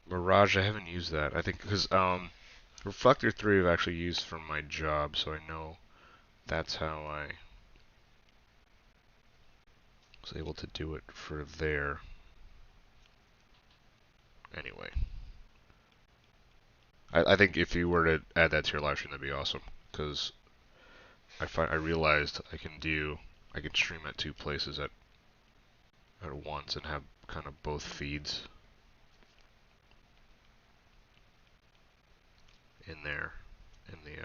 Mirage, I haven't used that. I think because Reflector 3 I've actually used for my job, so I know that's how I was able to do it for there. Anyway, I think if you were to add that to your live stream, that'd be awesome. Because I realized I can stream at two places at once and have kind of both feeds in there in the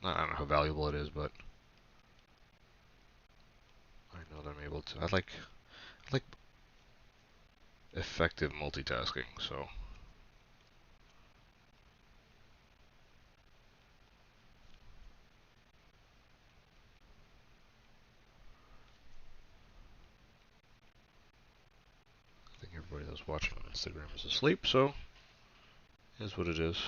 I don't know how valuable it is, but I know that I'm able to. I like effective multitasking, so I think everybody that's watching on Instagram is asleep, so it is what it is.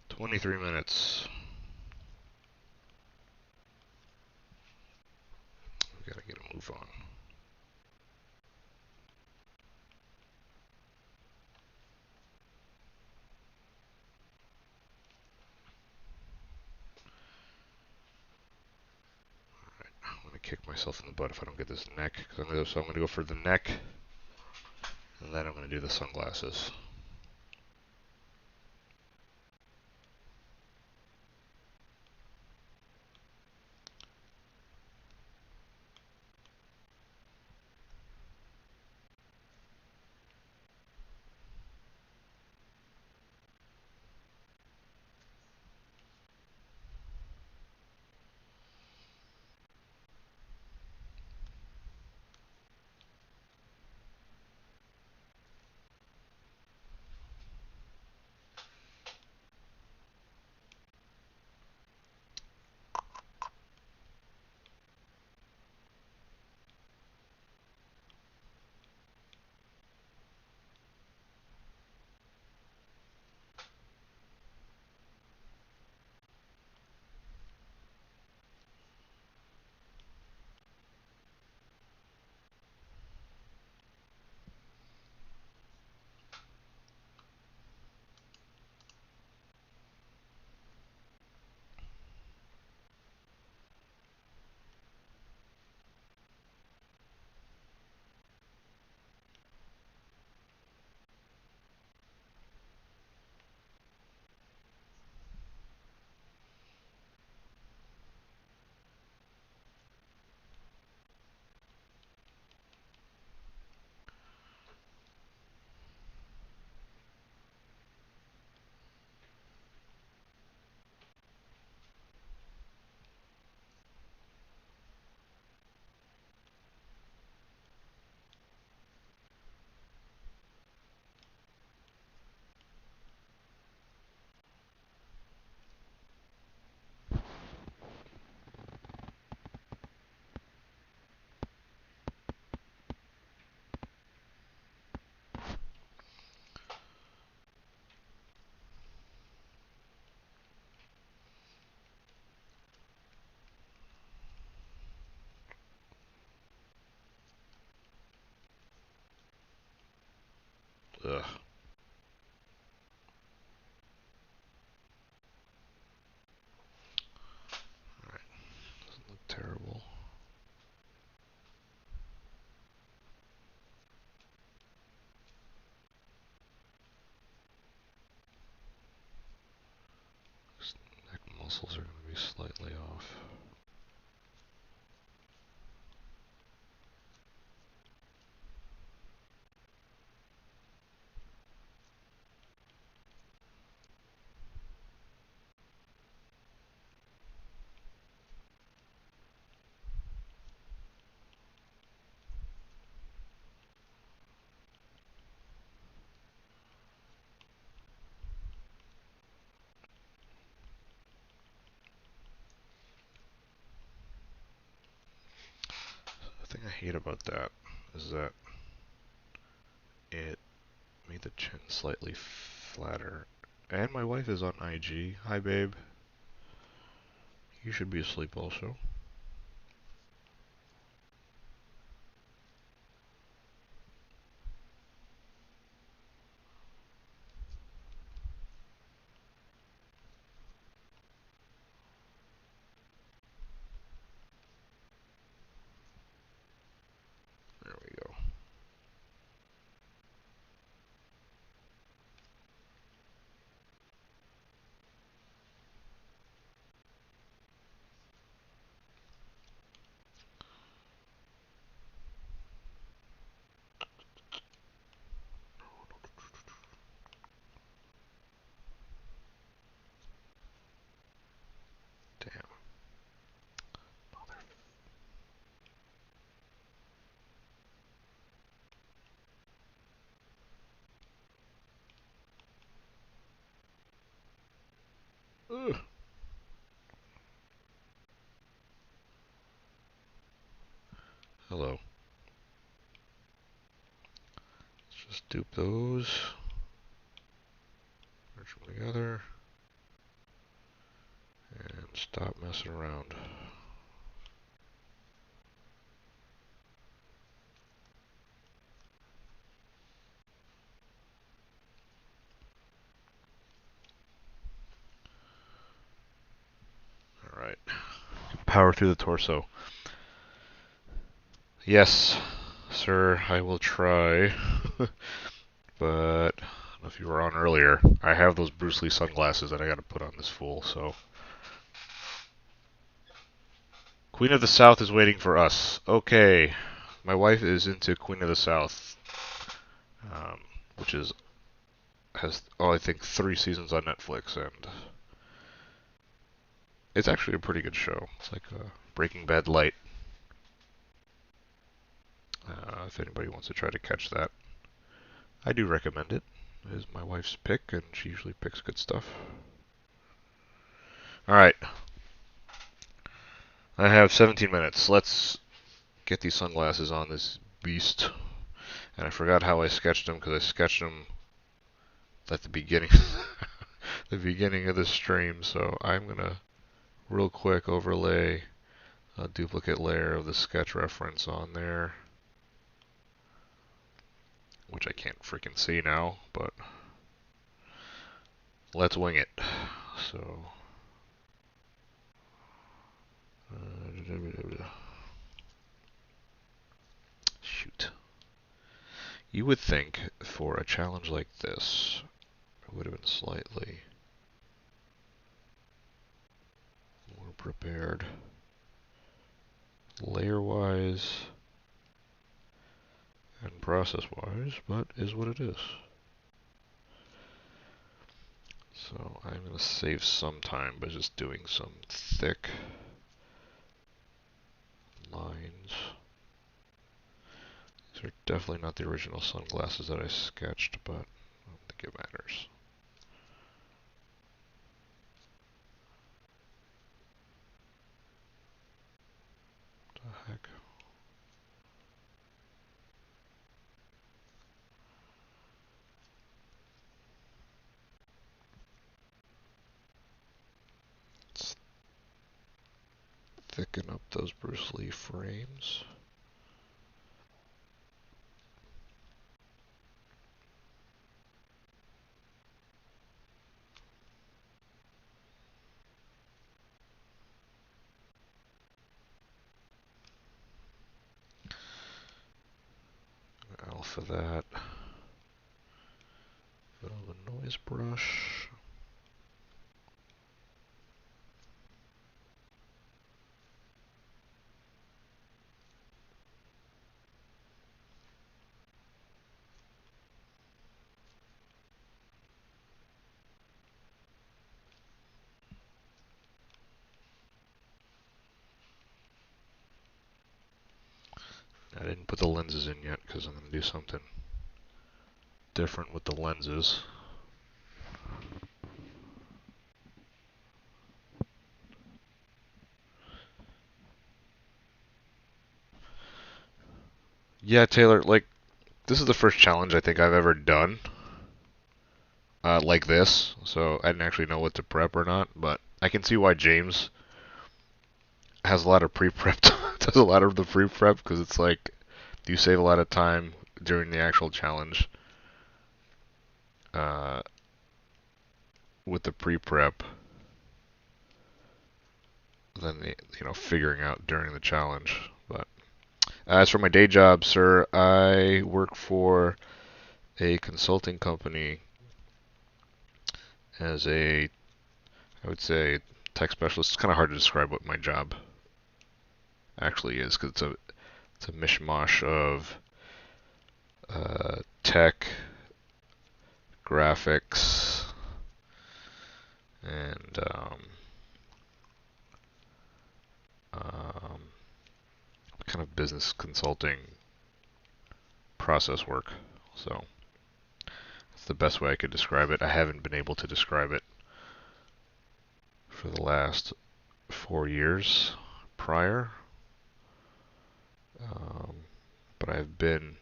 "23 minutes. We gotta get a move on." I'm gonna kick myself in the butt if I don't get this neck. So I'm gonna go for the neck, and then I'm gonna do the sunglasses. Ugh. Alright, doesn't look terrible. His neck muscles are going to be slightly off. hate about that is that it made the chin slightly flatter. And my wife is on IG. Hi, babe. You should be asleep also. There we go. Damn. Ugh. Hello. Let's just dupe those. Merge them together. And stop messing around. Alright. Power through the torso. Yes, sir, I will try. But if you were on earlier, I have those Bruce Lee sunglasses that I gotta put on this fool, so. Queen of the South is waiting for us. Okay. My wife is into Queen of the South, which has I think 3 seasons on Netflix, and it's actually a pretty good show. It's like a Breaking Bad light. If anybody wants to try to catch that, I do recommend it. It is my wife's pick, and she usually picks good stuff. Alright. I have 17 minutes. Let's get these sunglasses on this beast. And I forgot how I sketched them, because I sketched them at the beginning the beginning of the stream. So I'm going to real quick overlay a duplicate layer of the sketch reference on there, which I can't freaking see now, but let's wing it. So shoot. You would think for a challenge like this, it would have been slightly more prepared layer-wise and process-wise, but is what it is. So I'm going to save some time by just doing some thick lines. These are definitely not the original sunglasses that I sketched, but I don't think it matters. What the heck? Let's thicken up those Bruce Lee frames. Alpha that. Put on the noise brush. I didn't put the lenses in yet because I'm going to do something different with the lenses. Yeah, Taylor, like, this is the first challenge I think I've ever done like this, so I didn't actually know what to prep or not, but I can see why James has a lot of pre-prep, does a lot of the pre-prep, because it's like, you save a lot of time during the actual challenge uh, with the pre-prep than the, figuring out during the challenge. But as for my day job, sir, I work for a consulting company as a, I would say, tech specialist. It's kind of hard to describe what my job actually is because it's a mishmash of tech, graphics, and um, kind of business consulting process work. So that's the best way I could describe it. I haven't been able to describe it for the last 4 years prior. But I've been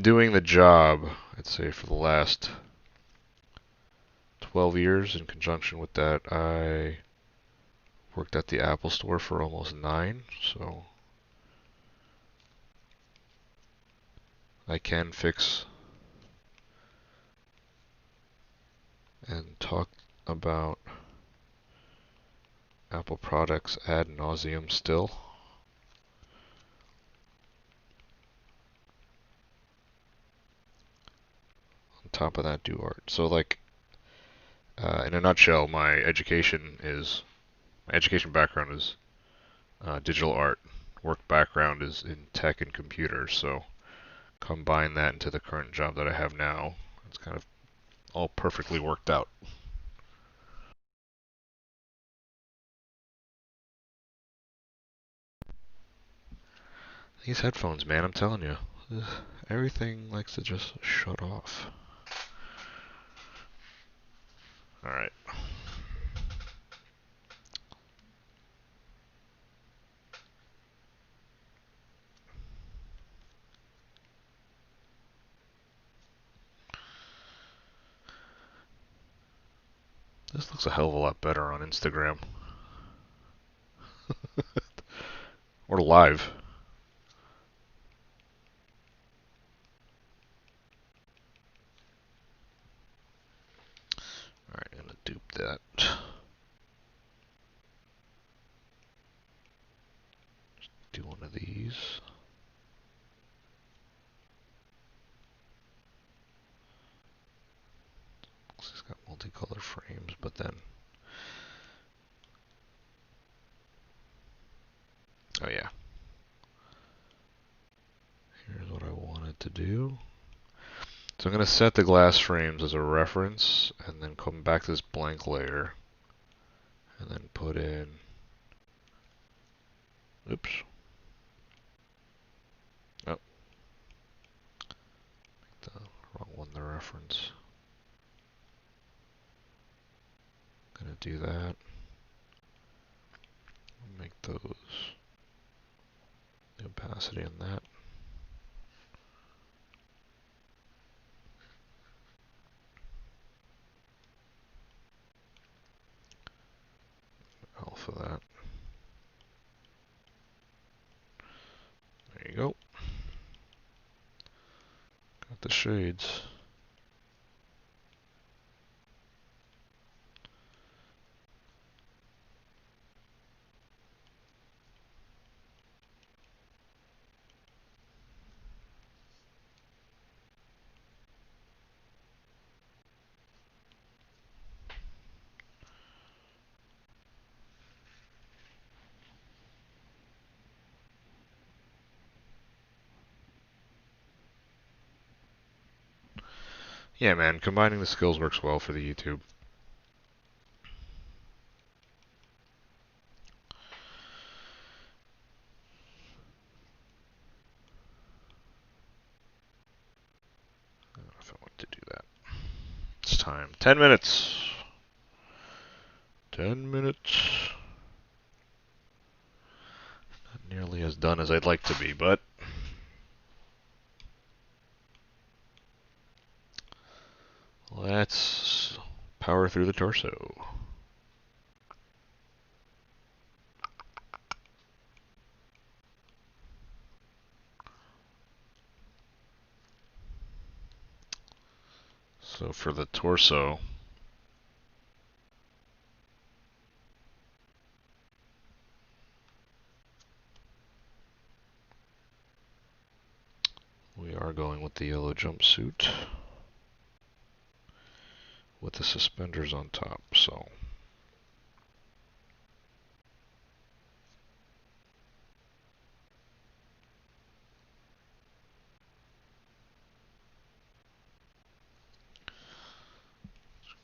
doing the job, I'd say, for the last 12 years. In conjunction with that, I worked at the Apple Store for almost 9, so I can fix and talk about Apple products ad nauseum still. On top of that, do art. So, like, in a nutshell, my education background is digital art. Work background is in tech and computers. So combine that into the current job that I have now. It's kind of all perfectly worked out. These headphones, man, I'm telling you, everything likes to just shut off. Alright. This looks a hell of a lot better on Instagram. Or live. Alright, I'm gonna dupe that. Just do one of these. It's got multicolor frames, but then... Oh yeah. Here's what I wanted to do. So I'm going to set the glass frames as a reference, and then come back to this blank layer, and then put in, oops, oh, make the wrong one the reference. I'm going to do that, make those, the opacity on that. Alpha that. There you go. Got the shades. Yeah, man, combining the skills works well for the YouTube. I don't know if I want to do that. It's time. 10 minutes. 10 minutes. Not nearly as done as I'd like to be, but Let's power through the torso. So for the torso, we are going with the yellow jumpsuit with the suspenders on top. So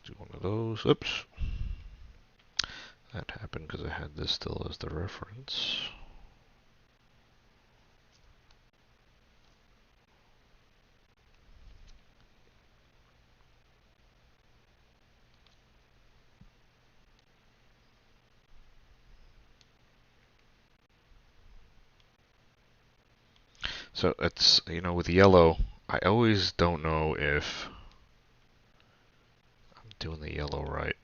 do one of those. Oops. That happened because I had this still as the reference. So it's, with yellow, I always don't know if I'm doing the yellow right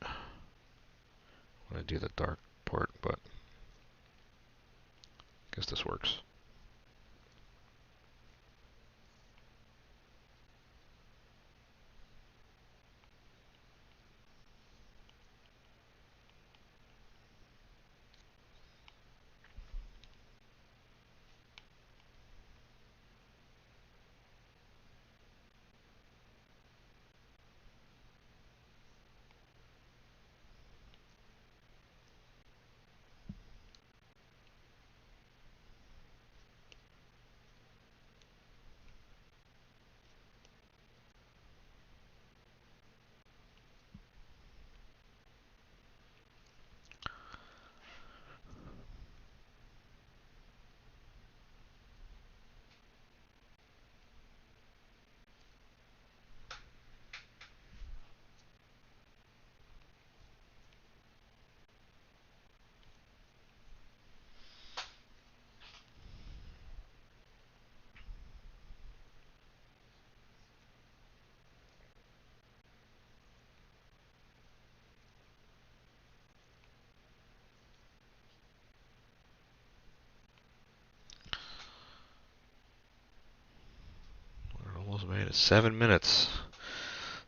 when I do the dark part, but I guess this works. We're almost made it. 7 minutes.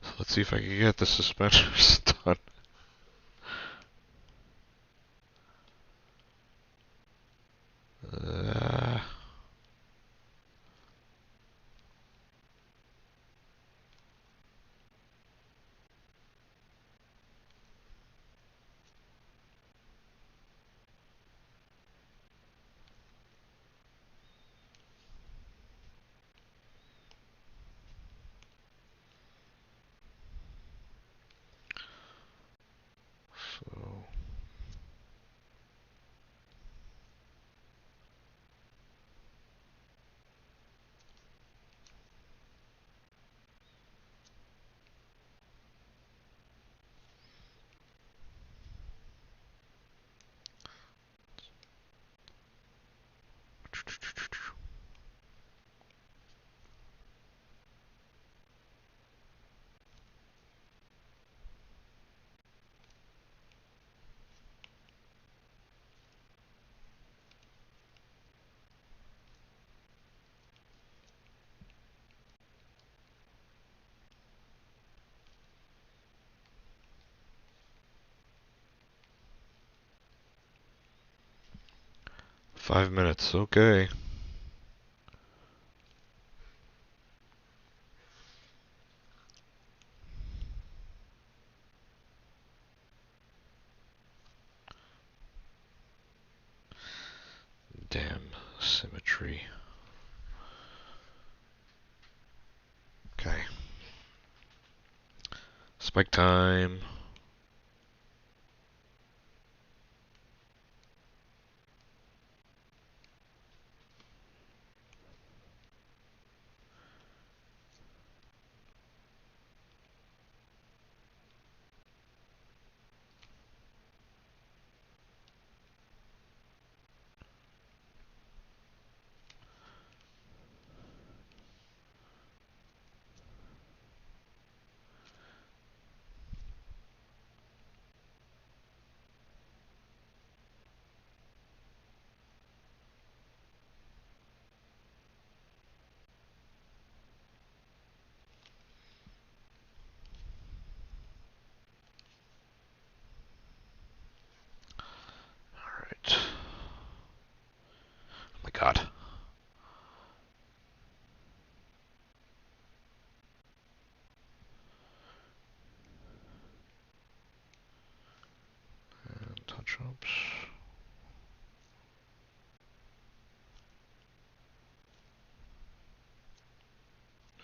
So let's see if I can get the suspenders done. Uh, so 5 minutes. Okay. Damn symmetry. Okay. Spike time.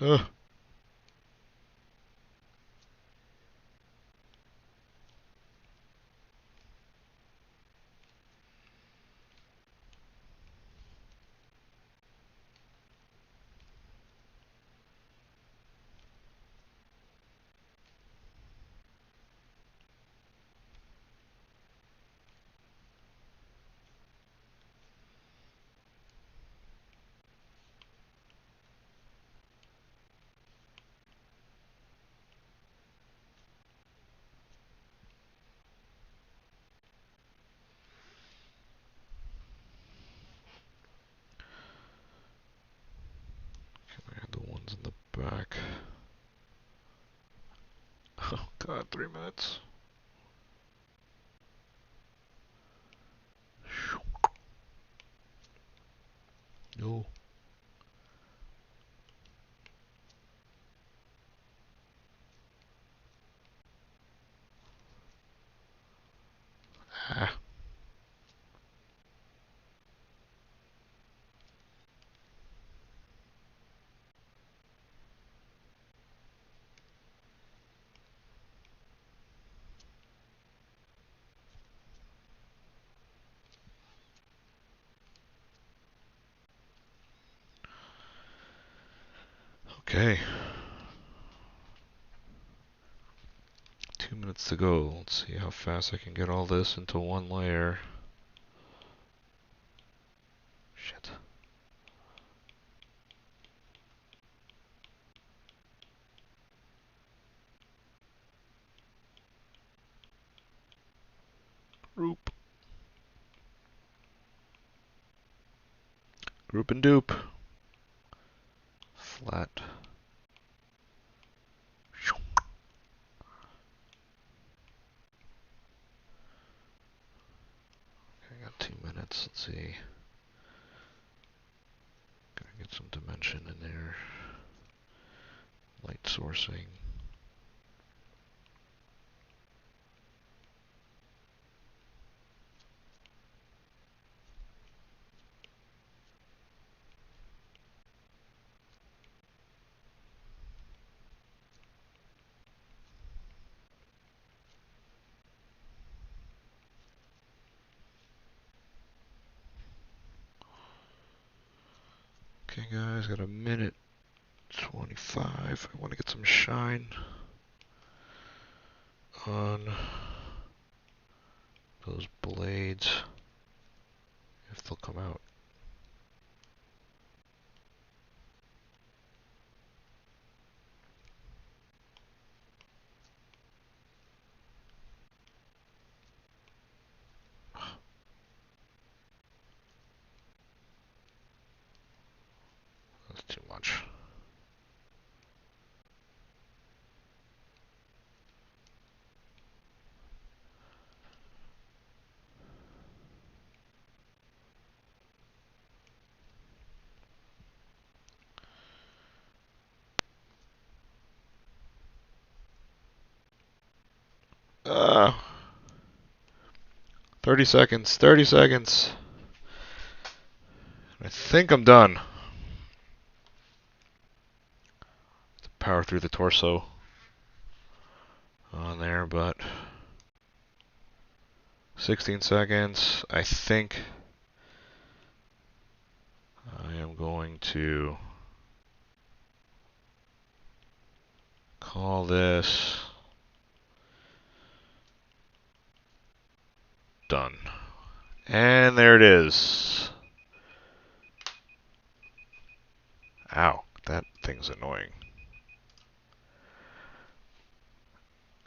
Ugh. Add the ones in the back. Oh god, 3 minutes. No. Ah. Okay. 2 minutes to go. Let's see how fast I can get all this into one layer. Shit. Group. Group and dupe. Flat. I got 2 minutes. Let's see. Gotta get some dimension in there. Light sourcing. Okay guys, got a minute 25. I want to get some shine on those blades, if they'll come out. That's too much. Uh, 30 seconds, 30 seconds. I think I'm done. Power through the torso on there, but 16 seconds. I think I am going to call this done. And there it is. Ow, that thing's annoying.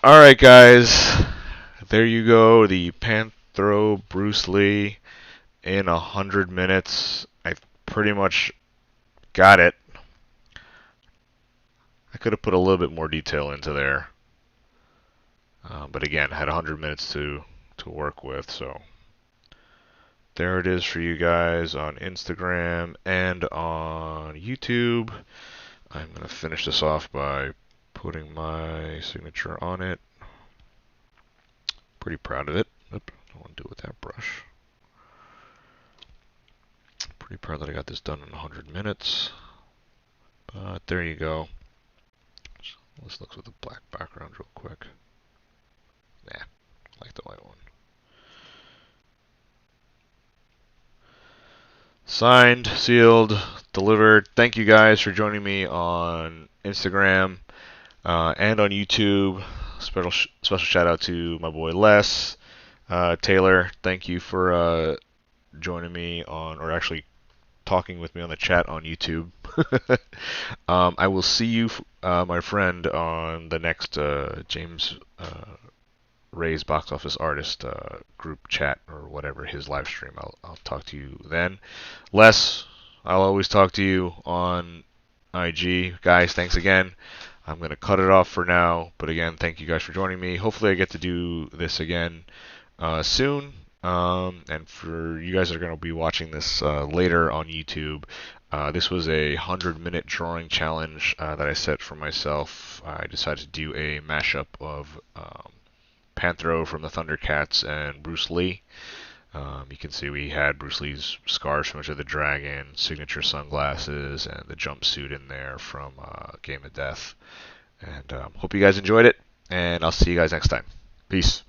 Alright guys, there you go, the Panthro Bruce Lee in 100 minutes. I pretty much got it. I could have put a little bit more detail into there. But again, had 100 minutes to work with, so there it is for you guys on Instagram and on YouTube. I'm going to finish this off by putting my signature on it. Pretty proud of it. Oop, don't want to do it with that brush. Pretty proud that I got this done in 100 minutes. But there you go. Let's look with the black background real quick. Nah, I like the white one. Signed, sealed, delivered. Thank you guys for joining me on Instagram and on YouTube. Special shout out to my boy Les. Taylor, thank you for joining me on, or actually talking with me on the chat on YouTube. I will see you, my friend, on the next James Ray's box office artist group chat or whatever, his live stream. I'll talk to you then. Les, I'll always talk to you on IG. Guys, thanks again. I'm going to cut it off for now, but again, thank you guys for joining me. Hopefully I get to do this again soon. And for you guys that are going to be watching this later on YouTube, this was a 100-minute drawing challenge that I set for myself. I decided to do a mashup of Panthro from the Thundercats and Bruce Lee. You can see we had Bruce Lee's scars from Enter the Dragon, signature sunglasses, and the jumpsuit in there from Game of Death. And hope you guys enjoyed it, and I'll see you guys next time. Peace.